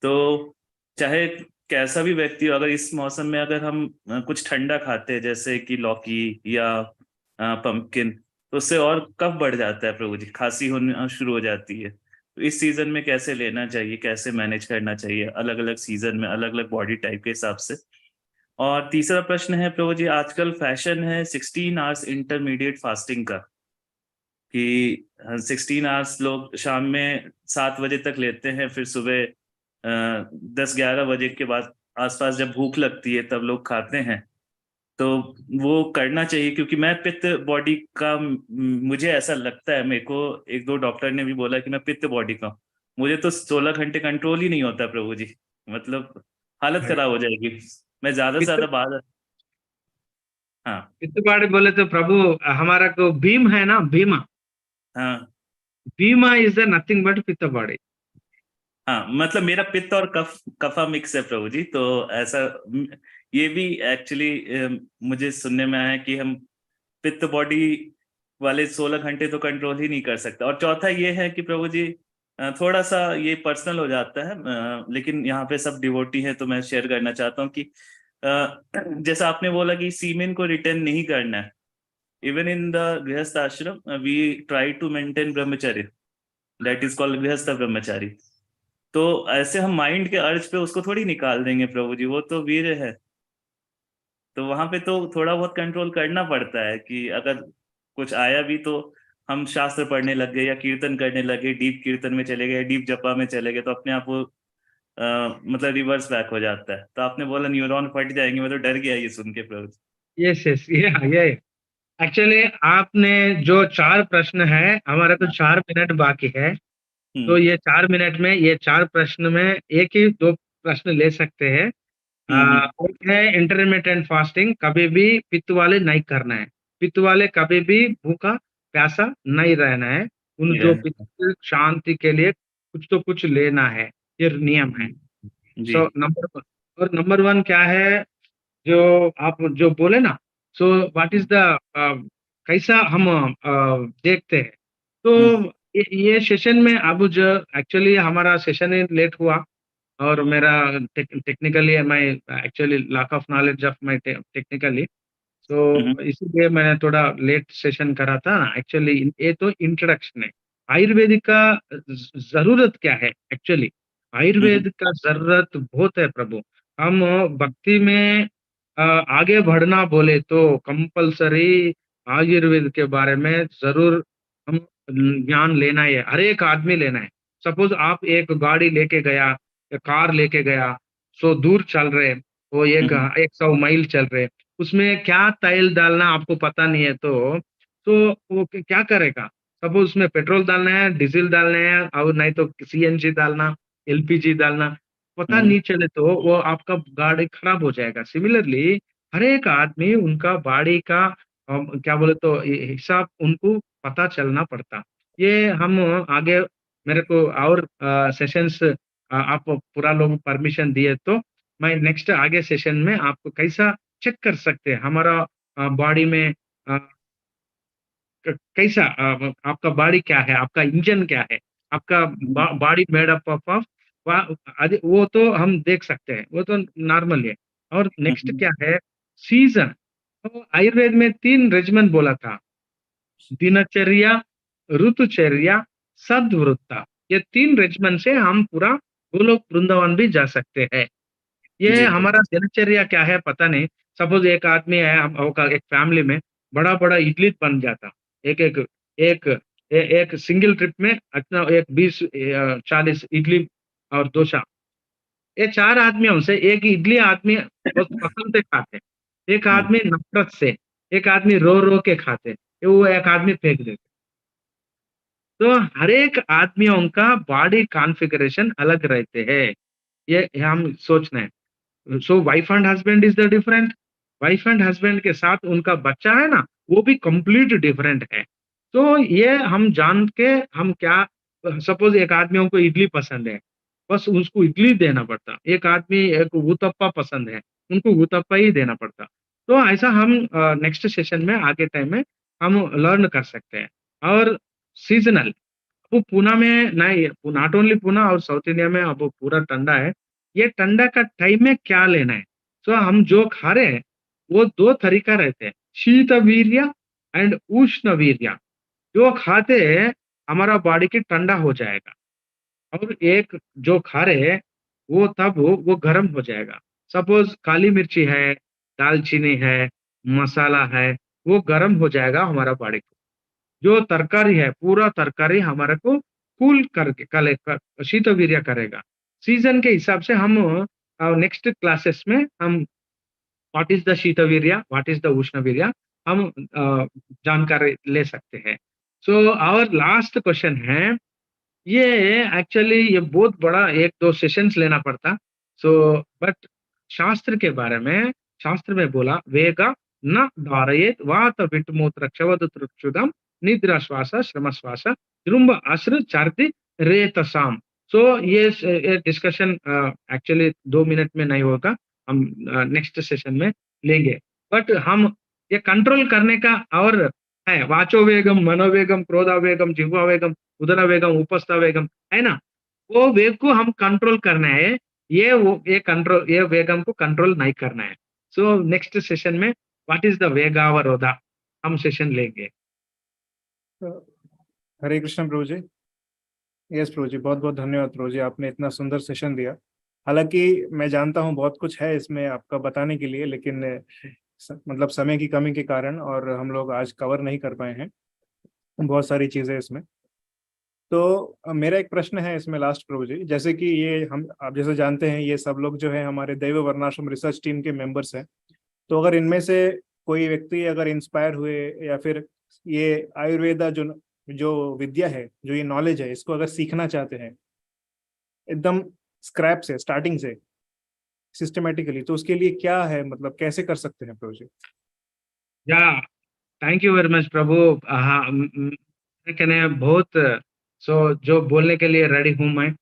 E: तो चाहे कैसा भी व्यक्ति हो, अगर इस मौसम में अगर हम कुछ ठंडा खाते हैं जैसे कि लौकी या पंपकिन, तो उससे और कफ बढ़ जाता है प्रभु जी, खांसी होना शुरू हो जाती है। तो इस सीजन में कैसे लेना चाहिए, कैसे मैनेज करना चाहिए अलग अलग सीजन में, अलग अलग बॉडी टाइप के हिसाब से। और तीसरा प्रश्न है प्रभु जी, आजकल फैशन है 16 आवर्स इंटरमीडिएट फास्टिंग का, कि 16 आवर्स लोग शाम में 7 बजे तक लेते हैं, फिर सुबह 10-11 बजे के बाद आसपास जब भूख लगती है तब लोग खाते हैं। तो वो करना चाहिए, क्योंकि मैं पित्त बॉडी का, मुझे ऐसा लगता है, मेरे को 1-2 डॉक्टर ने भी बोला कि मैं पित्त बॉडी का हूँ। मुझे तो 16 घंटे कंट्रोल ही नहीं होता प्रभु जी, मतलब हालत खराब हो जाएगी, मैं ज्यादा से ज्यादा बाहर। हाँ
A: पित्तपाड़ी बोले तो प्रभु, हमारा को भीम है ना, भीमा,
E: हाँ
A: Bhima is the nothing but पित्तपाड़ी।
E: हाँ, मतलब मेरा पित्त और कफा मिक्स है प्रभु जी, तो ऐसा ये भी एक्चुअली मुझे सुनने में आया है कि हम पित्त बॉडी वाले 16 घंटे तो कंट्रोल ही नहीं कर सकते। और चौथा ये है कि प्रभु जी, थोड़ा सा ये पर्सनल हो जाता है, लेकिन यहाँ पे सब डिवोटी है तो मैं शेयर करना चाहता हूँ कि जैसा आपने बोला कि सीमेन को रिटर्न नहीं करना है, इवन इन द गृहस्थ आश्रम वी ट्राई टू मेंटेन ब्रह्मचर्य, दैट इज कॉल्ड गृहस्थ ब्रह्मचारी। तो ऐसे हम माइंड के अर्ज पे उसको थोड़ी निकाल देंगे प्रभु जी, वो तो वीर है। तो वहां पे तो थोड़ा बहुत कंट्रोल करना पड़ता है कि अगर कुछ आया भी तो हम शास्त्र पढ़ने लग गए या कीर्तन करने लगे, डीप कीर्तन में चले गए, डीप जपा में चले गए, तो अपने आप वो मतलब रिवर्स बैक हो जाता है। तो आपने बोला न्यूरॉन फट जाएंगे, मैं तो डर गया ये सुन के प्रभु जी।
A: यस यस, ये एक्चुअली आपने जो 4 प्रश्न है, हमारा तो 4 मिनट बाकी है, तो ये 4 मिनट में ये 4 प्रश्न में एक ही 2 प्रश्न ले सकते हैं। एक है इंटरमिटेंट फास्टिंग, कभी भी पित्त वाले नहीं करना है, पित्त वाले कभी भी भूखा प्यासा नहीं रहना है, उन जो पित्त शांति के लिए कुछ तो कुछ लेना है, ये नियम है।
E: जी
A: सो नंबर 1, और नंबर 1 क्या है, जो आप जो बोले ना, सो व्हाट इज द कैसा हम देखते हैं। तो ये सेशन में अब जो एक्चुअली हमारा सेशन लेट हुआ, और मेरा टेक्निकली मैं actually lack of knowledge of my technically, तो इसीलिए मैंने थोड़ा लेट सेशन करा था ना। एक्चुअली ये तो इंट्रोडक्शन है, आयुर्वेदिक का जरूरत क्या है एक्चुअली, आयुर्वेद का जरूरत बहुत है प्रभु। हम भक्ति में आगे बढ़ना बोले तो कंपलसरी आयुर्वेद के बारे में जरूर हम ज्ञान लेना है, हर एक आदमी लेना है। सपोज आप एक गाड़ी लेके गया या कार लेके गया, सो दूर चल रहे, वो 100 मील चल रहे, उसमें क्या तेल डालना आपको पता नहीं है, तो वो क्या करेगा, सपोज उसमें पेट्रोल डालना है, डीजल डालना है, और नहीं तो सीएनजी डालना, एलपीजी डालना, पता नहीं चले तो वो आपका गाड़ी खराब हो जाएगा। सिमिलरली हर एक आदमी उनका बॉडी का क्या बोले तो हिसाब उनको पता चलना पड़ता। ये हम आगे मेरे को और सेशंस आप पूरा लोग परमिशन दिए तो मैं नेक्स्ट आगे सेशन में आपको कैसा चेक कर सकते हैं हमारा बॉडी में कैसा आपका बॉडी क्या है, आपका इंजन क्या है, आपका बॉडी मेड अप ऑफ वो तो हम देख सकते हैं, वो तो नॉर्मल है। और नेक्स्ट क्या है, सीजन। तो आयुर्वेद में 3 रेजिमेंट बोला था, दिनचर्या, ऋतुचर्या, सद्वृत्ता। ये 3 रेजिमेंट से हम पूरा गोलोक वृंदावन भी जा सकते हैं। ये
E: जी।
A: हमारा दिनचर्या क्या है पता नहीं। सपोज एक आदमी है, एक फैमिली में बड़ा बड़ा इडली बन जाता, एक एक एक एक सिंगल ट्रिप में इतना एक 20-40 इडली और डोसा। ये 4 आदमियों से एक इडली आदमी बहुत पसंद से खाते, एक आदमी नफरत से, एक आदमी रो रो के खाते, वो एक आदमी फेंक देते। तो हर एक आदमियों का बॉडी कॉन्फ़िगरेशन अलग रहते हैं, ये हम सोचना है। So wife and husband is the different. Wife and husband के साथ उनका बच्चा है ना, वो भी कंप्लीट डिफरेंट है। तो ये हम जान के हम क्या, सपोज एक आदमियों को इडली पसंद है, बस उसको इडली देना पड़ता। एक आदमी एक उत्तप्पा पसंद है, उनको उत्तप्पा ही देना पड़ता। तो ऐसा हम नेक्स्ट सेशन में आगे टाइम में हम लर्न कर सकते हैं। और सीजनल, वो पूना में नहीं, नॉट ओनली पूना और साउथ इंडिया में अब पूरा ठंडा है। ये ठंडा का टाइम में क्या लेना है, तो हम जो खा रहे हैं वो 2 तरीका रहते हैं, शीत वीर्य एंड उष्ण वीर्य। जो खाते हैं हमारा बॉडी की ठंडा हो जाएगा, और एक जो खा रहे हैं वो तब वो गर्म हो जाएगा। सपोज काली मिर्ची है, दालचीनी है, मसाला है, वो गर्म हो जाएगा हमारा बॉडी को। जो तरकारी है, पूरा तरकारी हमारे को कूल करके शीतवीर्य करेगा। सीजन के हिसाब से हम नेक्स्ट क्लासेस में हम व्हाट इज द शीतवीर्य, व्हाट इज द उष्णवीर्य, हम जानकारी ले सकते हैं। सो आवर लास्ट क्वेश्चन है, ये एक्चुअली ये बहुत बड़ा 1-2 सेशंस लेना पड़ता। सो बट शास्त्र के बारे में, शास्त्र में बोला वेगा न धारयेत वात पित्त मूत्र क्षवद त्रुक्षुदम निद्रा श्वास श्रम श्वास जृंभ अश्रु चार्ति रेतसाम। सो ये डिस्कशन एक्चुअली 2 मिनट में नहीं होगा, हम नेक्स्ट सेशन में लेंगे। बट हम ये कंट्रोल करने का और है, वाचो वेगम, मनोवेगम, क्रोधावेगम, जिह्वावेगम, उदर वेगम, उपस्थ वेगम, है ना? वो वेग को हम कंट्रोल करना है, ये वेगम को कंट्रोल नहीं करना है। सो नेक्स्ट सेशन में व्हाट इज द वेगावरोधा हम सेशन लेंगे।
B: हरे कृष्ण प्रभु जी। यस प्रभु जी, बहुत बहुत धन्यवाद प्रभु जी, आपने इतना सुंदर सेशन दिया। हालांकि मैं जानता हूँ बहुत कुछ है इसमें आपका बताने के लिए, लेकिन मतलब समय की कमी के कारण और हम लोग आज कवर नहीं कर पाए हैं बहुत सारी चीजें इसमें। तो मेरा एक प्रश्न है इसमें लास्ट प्रभु जी, जैसे कि ये हम आप जैसे जानते हैं ये सब लोग जो है हमारे दैव वर्णाश्रम रिसर्च टीम के मेंबर्स हैं। तो अगर इनमें से कोई व्यक्ति अगर इंस्पायर हुए या फिर ये आयुर्वेदा जो विद्या है, जो ये नॉलेज है, इसको अगर सीखना चाहते हैं एकदम स्क्रैप से, स्टार्टिंग से सिस्टमेटिकली, तो उसके लिए क्या है, मतलब कैसे कर सकते हैं प्रभु जी?
A: या थैंक यू वेरी मच प्रभु। हाँ, कहने बहुत जो बोलने के लिए रेडी हूँ मैं।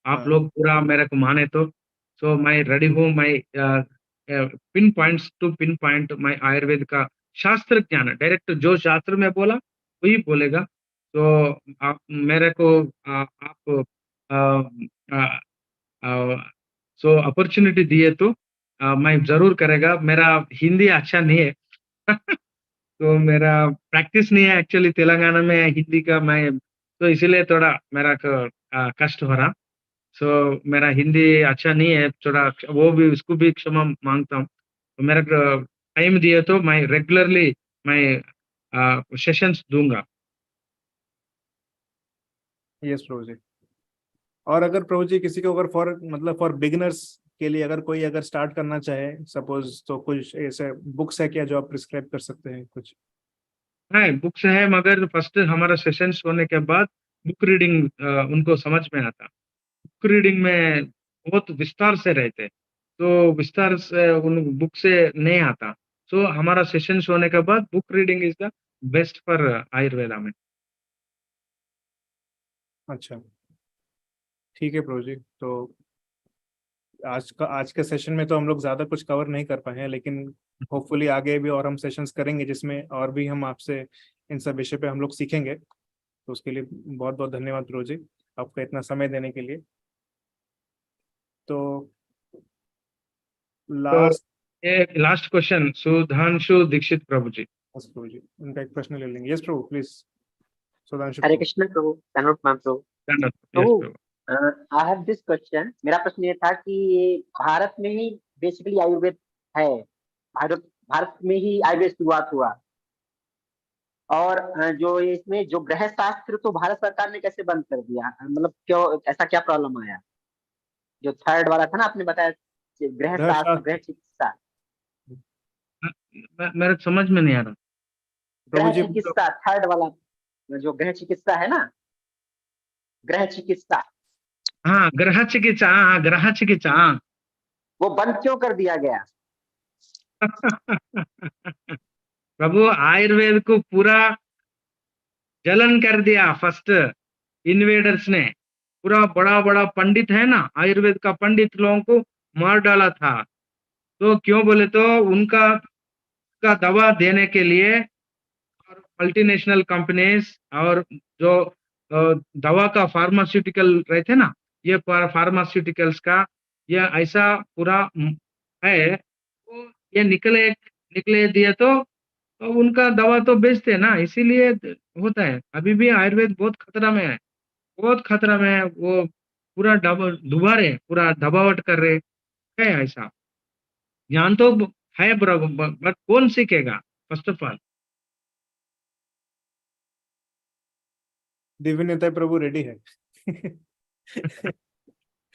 A: आप लोग पूरा मेरे को माने तो मैं रेडी हूँ। मैं pin points to pin point मैं आयुर्वेद का शास्त्र ज्ञान डायरेक्ट जो शास्त्र में बोला वही बोलेगा। तो आप मेरे को आप सो अपॉर्चुनिटी दिए तो मैं जरूर करेगा। मेरा हिंदी अच्छा नहीं है तो मेरा प्रैक्टिस नहीं है एक्चुअली तेलंगाना में हिंदी का, मैं तो इसीलिए थोड़ा मेरा कष्ट हो रहा। सो मेरा हिंदी अच्छा नहीं है थोड़ा, वो भी उसको भी क्षमा मांगता हूँ। तो मेरा टाइम दिए तो मैं रेगुलरली मैं सेशंस दूंगा।
B: यस प्रभु जी। और अगर प्रभु जी किसी को अगर फॉर बिगिनर्स के लिए अगर कोई अगर स्टार्ट करना चाहे सपोज, तो कुछ ऐसे बुक्स है क्या जो आप प्रिस्क्राइब कर सकते हैं कुछ?
A: है, बुक्स है, मगर फर्स्ट हमारा सेशंस होने के बाद बुक रीडिंग उनको समझ में आता। बुक रीडिंग में बहुत विस्तार से रहते, तो विस्तार से उन बुक से नहीं आता। सो हमारा सेशंस होने के बाद book reading is the best for Ayurveda में।
B: अच्छा, ठीक है प्रभु जी। तो आज के सेशन में तो हम लोग ज्यादा कुछ कवर नहीं कर पाए हैं, लेकिन होपफुली आगे भी और हम सेशंस करेंगे जिसमें और भी हम आपसे इन सब विषय पे हम लोग सीखेंगे। तो उसके लिए बहुत बहुत धन्यवाद प्रभु जी, आपका इतना समय देने के लिए। तो
A: तो
B: लास्ट
A: ये लास्ट क्वेश्चन सुधांशु दीक्षित प्रभु जी।
B: प्रभु जी, उनका एक प्रश्न ले लेंगे। यस प्रभु, प्लीज सुधांशु
F: हरे
B: प्रभु।
F: कृष्ण प्रभु, धन्यवाद ma'am Prabhu.
A: Yes
F: Prabhu,
A: Prabhu.
F: I have this question. मेरा प्रश्न ये था कि ये भारत में ही बेसिकली आयुर्वेद है, भारत भारत में ही आयुर्वेद शुरुआत हुआ, और जो ये इसमें जो गृह शास्त्र तो भारत सरकार ने कैसे बंद कर दिया, मतलब क्यों, ऐसा क्या प्रॉब्लम आया? जो थर्ड वाला था ना, आपने बताया गृह
B: गृह
F: शास्त्र,
B: शास्त्र
F: गृह चिकित्सा,
A: मेरे समझ में नहीं आ रहा।
B: प्रभु
F: गृह
B: जी,
F: चिकित्सा थर्ड वाला, जो गृह चिकित्सा है ना, गृह चिकित्सा,
A: हाँ, ग्रह चिकित्सा, हाँ, ग्रह चिकित्सा, हाँ।
F: वो बंद क्यों कर दिया गया?
A: प्रभु आयुर्वेद को पूरा जलन कर दिया फर्स्ट इन्वेडर्स ने। पूरा बड़ा बड़ा पंडित है ना, आयुर्वेद का पंडित लोगों को मार डाला था। तो क्यों बोले तो उनका का दवा देने के लिए और मल्टीनेशनल कंपनीज और जो दवा का फार्मास्यूटिकल रहते ना, ये फार्मास्यूटिकल्स का ये ऐसा पूरा है। तो ये निकले निकले दिए तो उनका दवा तो बेचते हैं ना, इसीलिए होता है। अभी भी आयुर्वेद बहुत खतरा में है, बहुत खतरा में है। वो पूरा डुबा रहे, पूरा दबावट कर रहे है ऐसा। ज्ञान तो है बट कौन सीखेगा फर्स्ट ऑफ ऑल।
B: दिव्य नेता प्रभु रेडी है।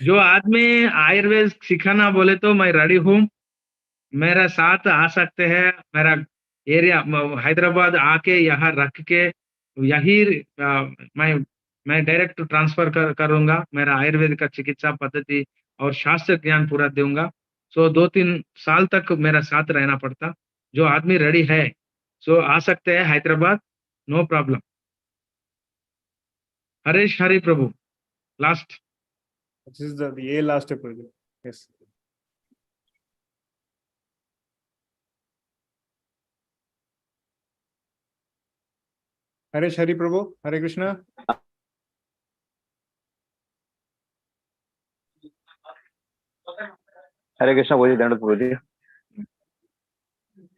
A: जो आदमी आयुर्वेद सिखाना बोले तो मैं रेडी हूँ, मेरा साथ आ सकते हैं। मेरा एरिया हैदराबाद आके यहाँ रख के यही मैं डायरेक्ट ट्रांसफर करूंगा। मेरा आयुर्वेद का चिकित्सा पद्धति और शास्त्र ज्ञान पूरा दूंगा। सो 2-3 साल तक मेरा साथ रहना पड़ता। जो आदमी रेडी है सो आ सकते हैं हैदराबाद, नो प्रॉब्लम। हरीश हरि प्रभु लास्ट।
B: ये लास्ट है प्रभु जी। यस, हरीश हरि प्रभु, हरे कृष्णा।
G: हरे कृष्णा बोलिए, दंड प्रभु जी।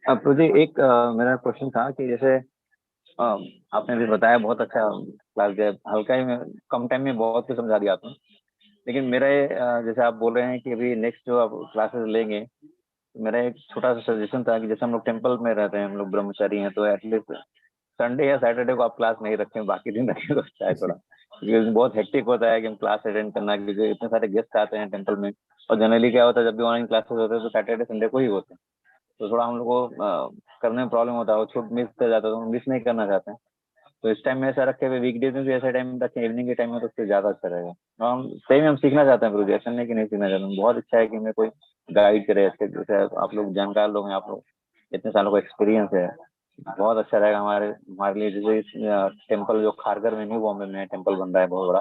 G: प्रभु जी, एक मेरा क्वेश्चन था कि जैसे आपने भी बताया, बहुत अच्छा क्लास दिया, हल्का ही में कम टाइम में बहुत कुछ समझा दिया आपने। लेकिन मेरा ये जैसे आप बोल रहे हैं कि अभी नेक्स्ट जो आप क्लासेस लेंगे, तो मेरा एक छोटा सा सजेशन था कि जैसे हम लोग टेम्पल में रहते हैं, हम लोग ब्रह्मचारी हैं, तो एटलीस्ट संडे या सैटरडे को आप क्लास नहीं रखें, बाकी दिन रखें तो अच्छा है थोड़ा, क्योंकि बहुत हेक्टिक होता है कि हम क्लास अटेंड करना, क्योंकि इतने सारे गेस्ट आते हैं टेम्पल में। और जनरली क्या होता है, जब भी ऑनलाइन क्लासेस होते हैं तो सैटरडे संडे को ही होते हैं, तो थोड़ा हम लोग को करने में प्रॉब्लम होता है, वो छूट मिस कर जाता है, तो हम मिस नहीं करना चाहते हैं। तो इस टाइम में ऐसा रखे हुए, वीकडेज में भी ऐसा टाइम रखें, इवनिंग के टाइम में, तो उससे ज्यादा अच्छा रहेगा। और हम सही में हम सीखना चाहते हैं गुरु जी, ऐसा नहीं कि नहीं सीखना चाहते हैं। बहुत अच्छा है कि हमें कोई गाइड करे अच्छे, जैसे आप लोग जानकार लोग हैं, आप लोग इतने सालों का एक्सपीरियंस है, बहुत अच्छा रहेगा हमारे हमारे लिए। जैसे इस टेम्पल जो खारगर में, न्यू बॉम्बे में टेम्पल बन रहा है बहुत बड़ा,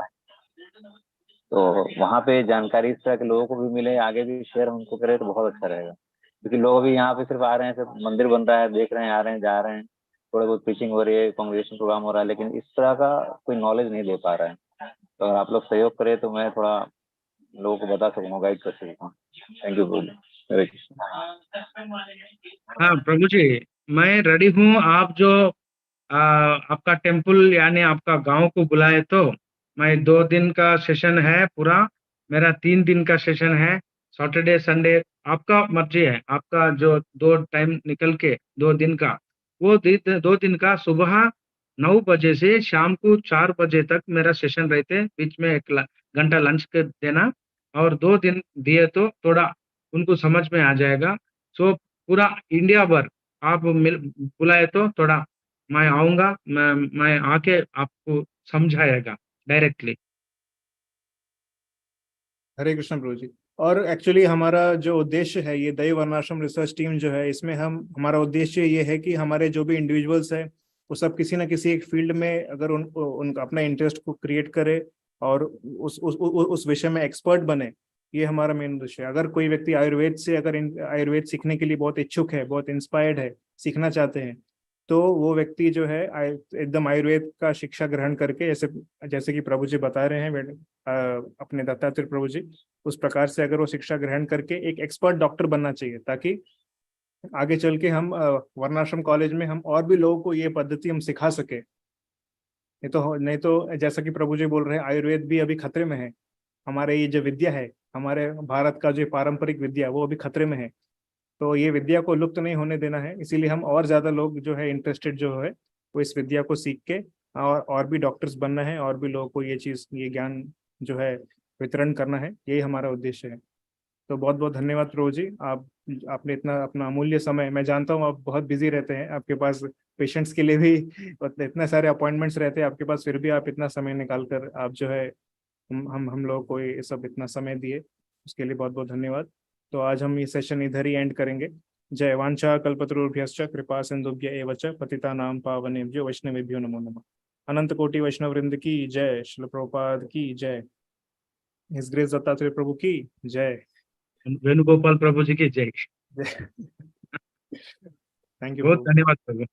G: तो वहाँ पे जानकारी इस तरह के लोगों को भी मिले, आगे भी शेयर उनको करे, तो बहुत अच्छा रहेगा। क्योंकि लोग अभी यहाँ पे सिर्फ आ रहे हैं, सिर्फ मंदिर बन रहा है, देख रहे हैं, आ रहे हैं, जा रहे हैं, थोड़े बहुत टीचिंग हो रही है, कांग्रेगेशन प्रोग्राम हो रहा है, लेकिन इस तरह का कोई नॉलेज नहीं दे पा रहा है। तो अगर आप लोग सहयोग करें तो मैं थोड़ा लोगों को बता सकूंगा, गाइड कर सकूंगा। थैंक यू प्रभु। हरे कृष्ण।
A: हाँ प्रभु जी, मैं रेडी हूँ। आप जो आपका टेम्पल यानी आपका गांव को बुलाए तो मैं 2 दिन का सेशन है पूरा, मेरा 3 दिन का सेशन है, सैटरडे संडे आपका मर्जी है। आपका जो 2 टाइम निकल के 2 दिन का, वो 2 दिन का सुबह 9 बजे से शाम को 4 बजे तक मेरा सेशन रहते। बीच में 1 घंटा लंच कर देना, और 2 दिन दिए तो थोड़ा उनको समझ में आ जाएगा। सो पूरा इंडिया भर आप बुलाए तो थोड़ा मैं आऊँगा, मैं आके आपको समझाएगा डायरेक्टली।
B: हरे कृष्ण प्रभु जी। और एक्चुअली हमारा जो उद्देश्य है, ये दैव वर्णाश्रम रिसर्च टीम जो है, इसमें हमारा उद्देश्य ये है कि हमारे जो भी इंडिविजुअल्स है वो सब किसी ना किसी एक फील्ड में अगर उनका अपना इंटरेस्ट को क्रिएट करे और उस विषय में एक्सपर्ट बने, ये हमारा मेन उद्देश्य है। अगर कोई व्यक्ति आयुर्वेद से अगर आयुर्वेद सीखने के लिए बहुत इच्छुक है, बहुत इंस्पायर्ड है, सीखना चाहते हैं, तो वो व्यक्ति जो है एकदम आयुर्वेद का शिक्षा ग्रहण करके, जैसे कि प्रभु जी बता रहे हैं अपने दत्तात्रेय प्रभु जी, उस प्रकार से अगर वो शिक्षा ग्रहण करके एक एक्सपर्ट डॉक्टर बनना चाहिए, ताकि आगे चल के हम वर्णाश्रम कॉलेज में हम और भी लोगों को ये पद्धति हम सिखा सके। नहीं तो जैसा कि प्रभु जी बोल रहे हैं, आयुर्वेद भी अभी खतरे में है। हमारे ये जो विद्या है, हमारे भारत का जो पारंपरिक विद्या, वो अभी खतरे में है। तो ये विद्या को लुप्त नहीं होने देना है, इसीलिए हम और ज्यादा लोग जो है इंटरेस्टेड जो है वो इस विद्या को सीख के और भी डॉक्टर्स बनना है, और भी लोगों को ये ज्ञान जो है वितरण करना है, यही हमारा उद्देश्य है। तो बहुत बहुत धन्यवाद प्रभु जी, आपने इतना अपना अमूल्य समय, मैं जानता हूँ आप बहुत बिजी रहते हैं, आपके पास पेशेंट्स के लिए भी इतने सारे अपॉइंटमेंट्स रहते हैं आपके पास, फिर भी आप इतना समय निकाल कर आप जो है हम लोगों को ये सब इतना समय दिए, उसके लिए बहुत बहुत धन्यवाद। तो आज हम ये सेशन इधर ही एंड करेंगे। जय वांछा कल्पतरुभ्यश्च कृपा सिंधुभ्य एव च पतितानां पावनेभ्यो वैष्णवेभ्यो नमो नमः। अनंत कोटि वैष्णव वृंद की जय, श्रील प्रभुपाद की जय, हिज ग्रेस दत्तात्रेय प्रभु की जय।
A: वेणुगोपाल प्रभु जी की जय।
B: थैंक यू
A: बहुत धन्यवाद प्रभु।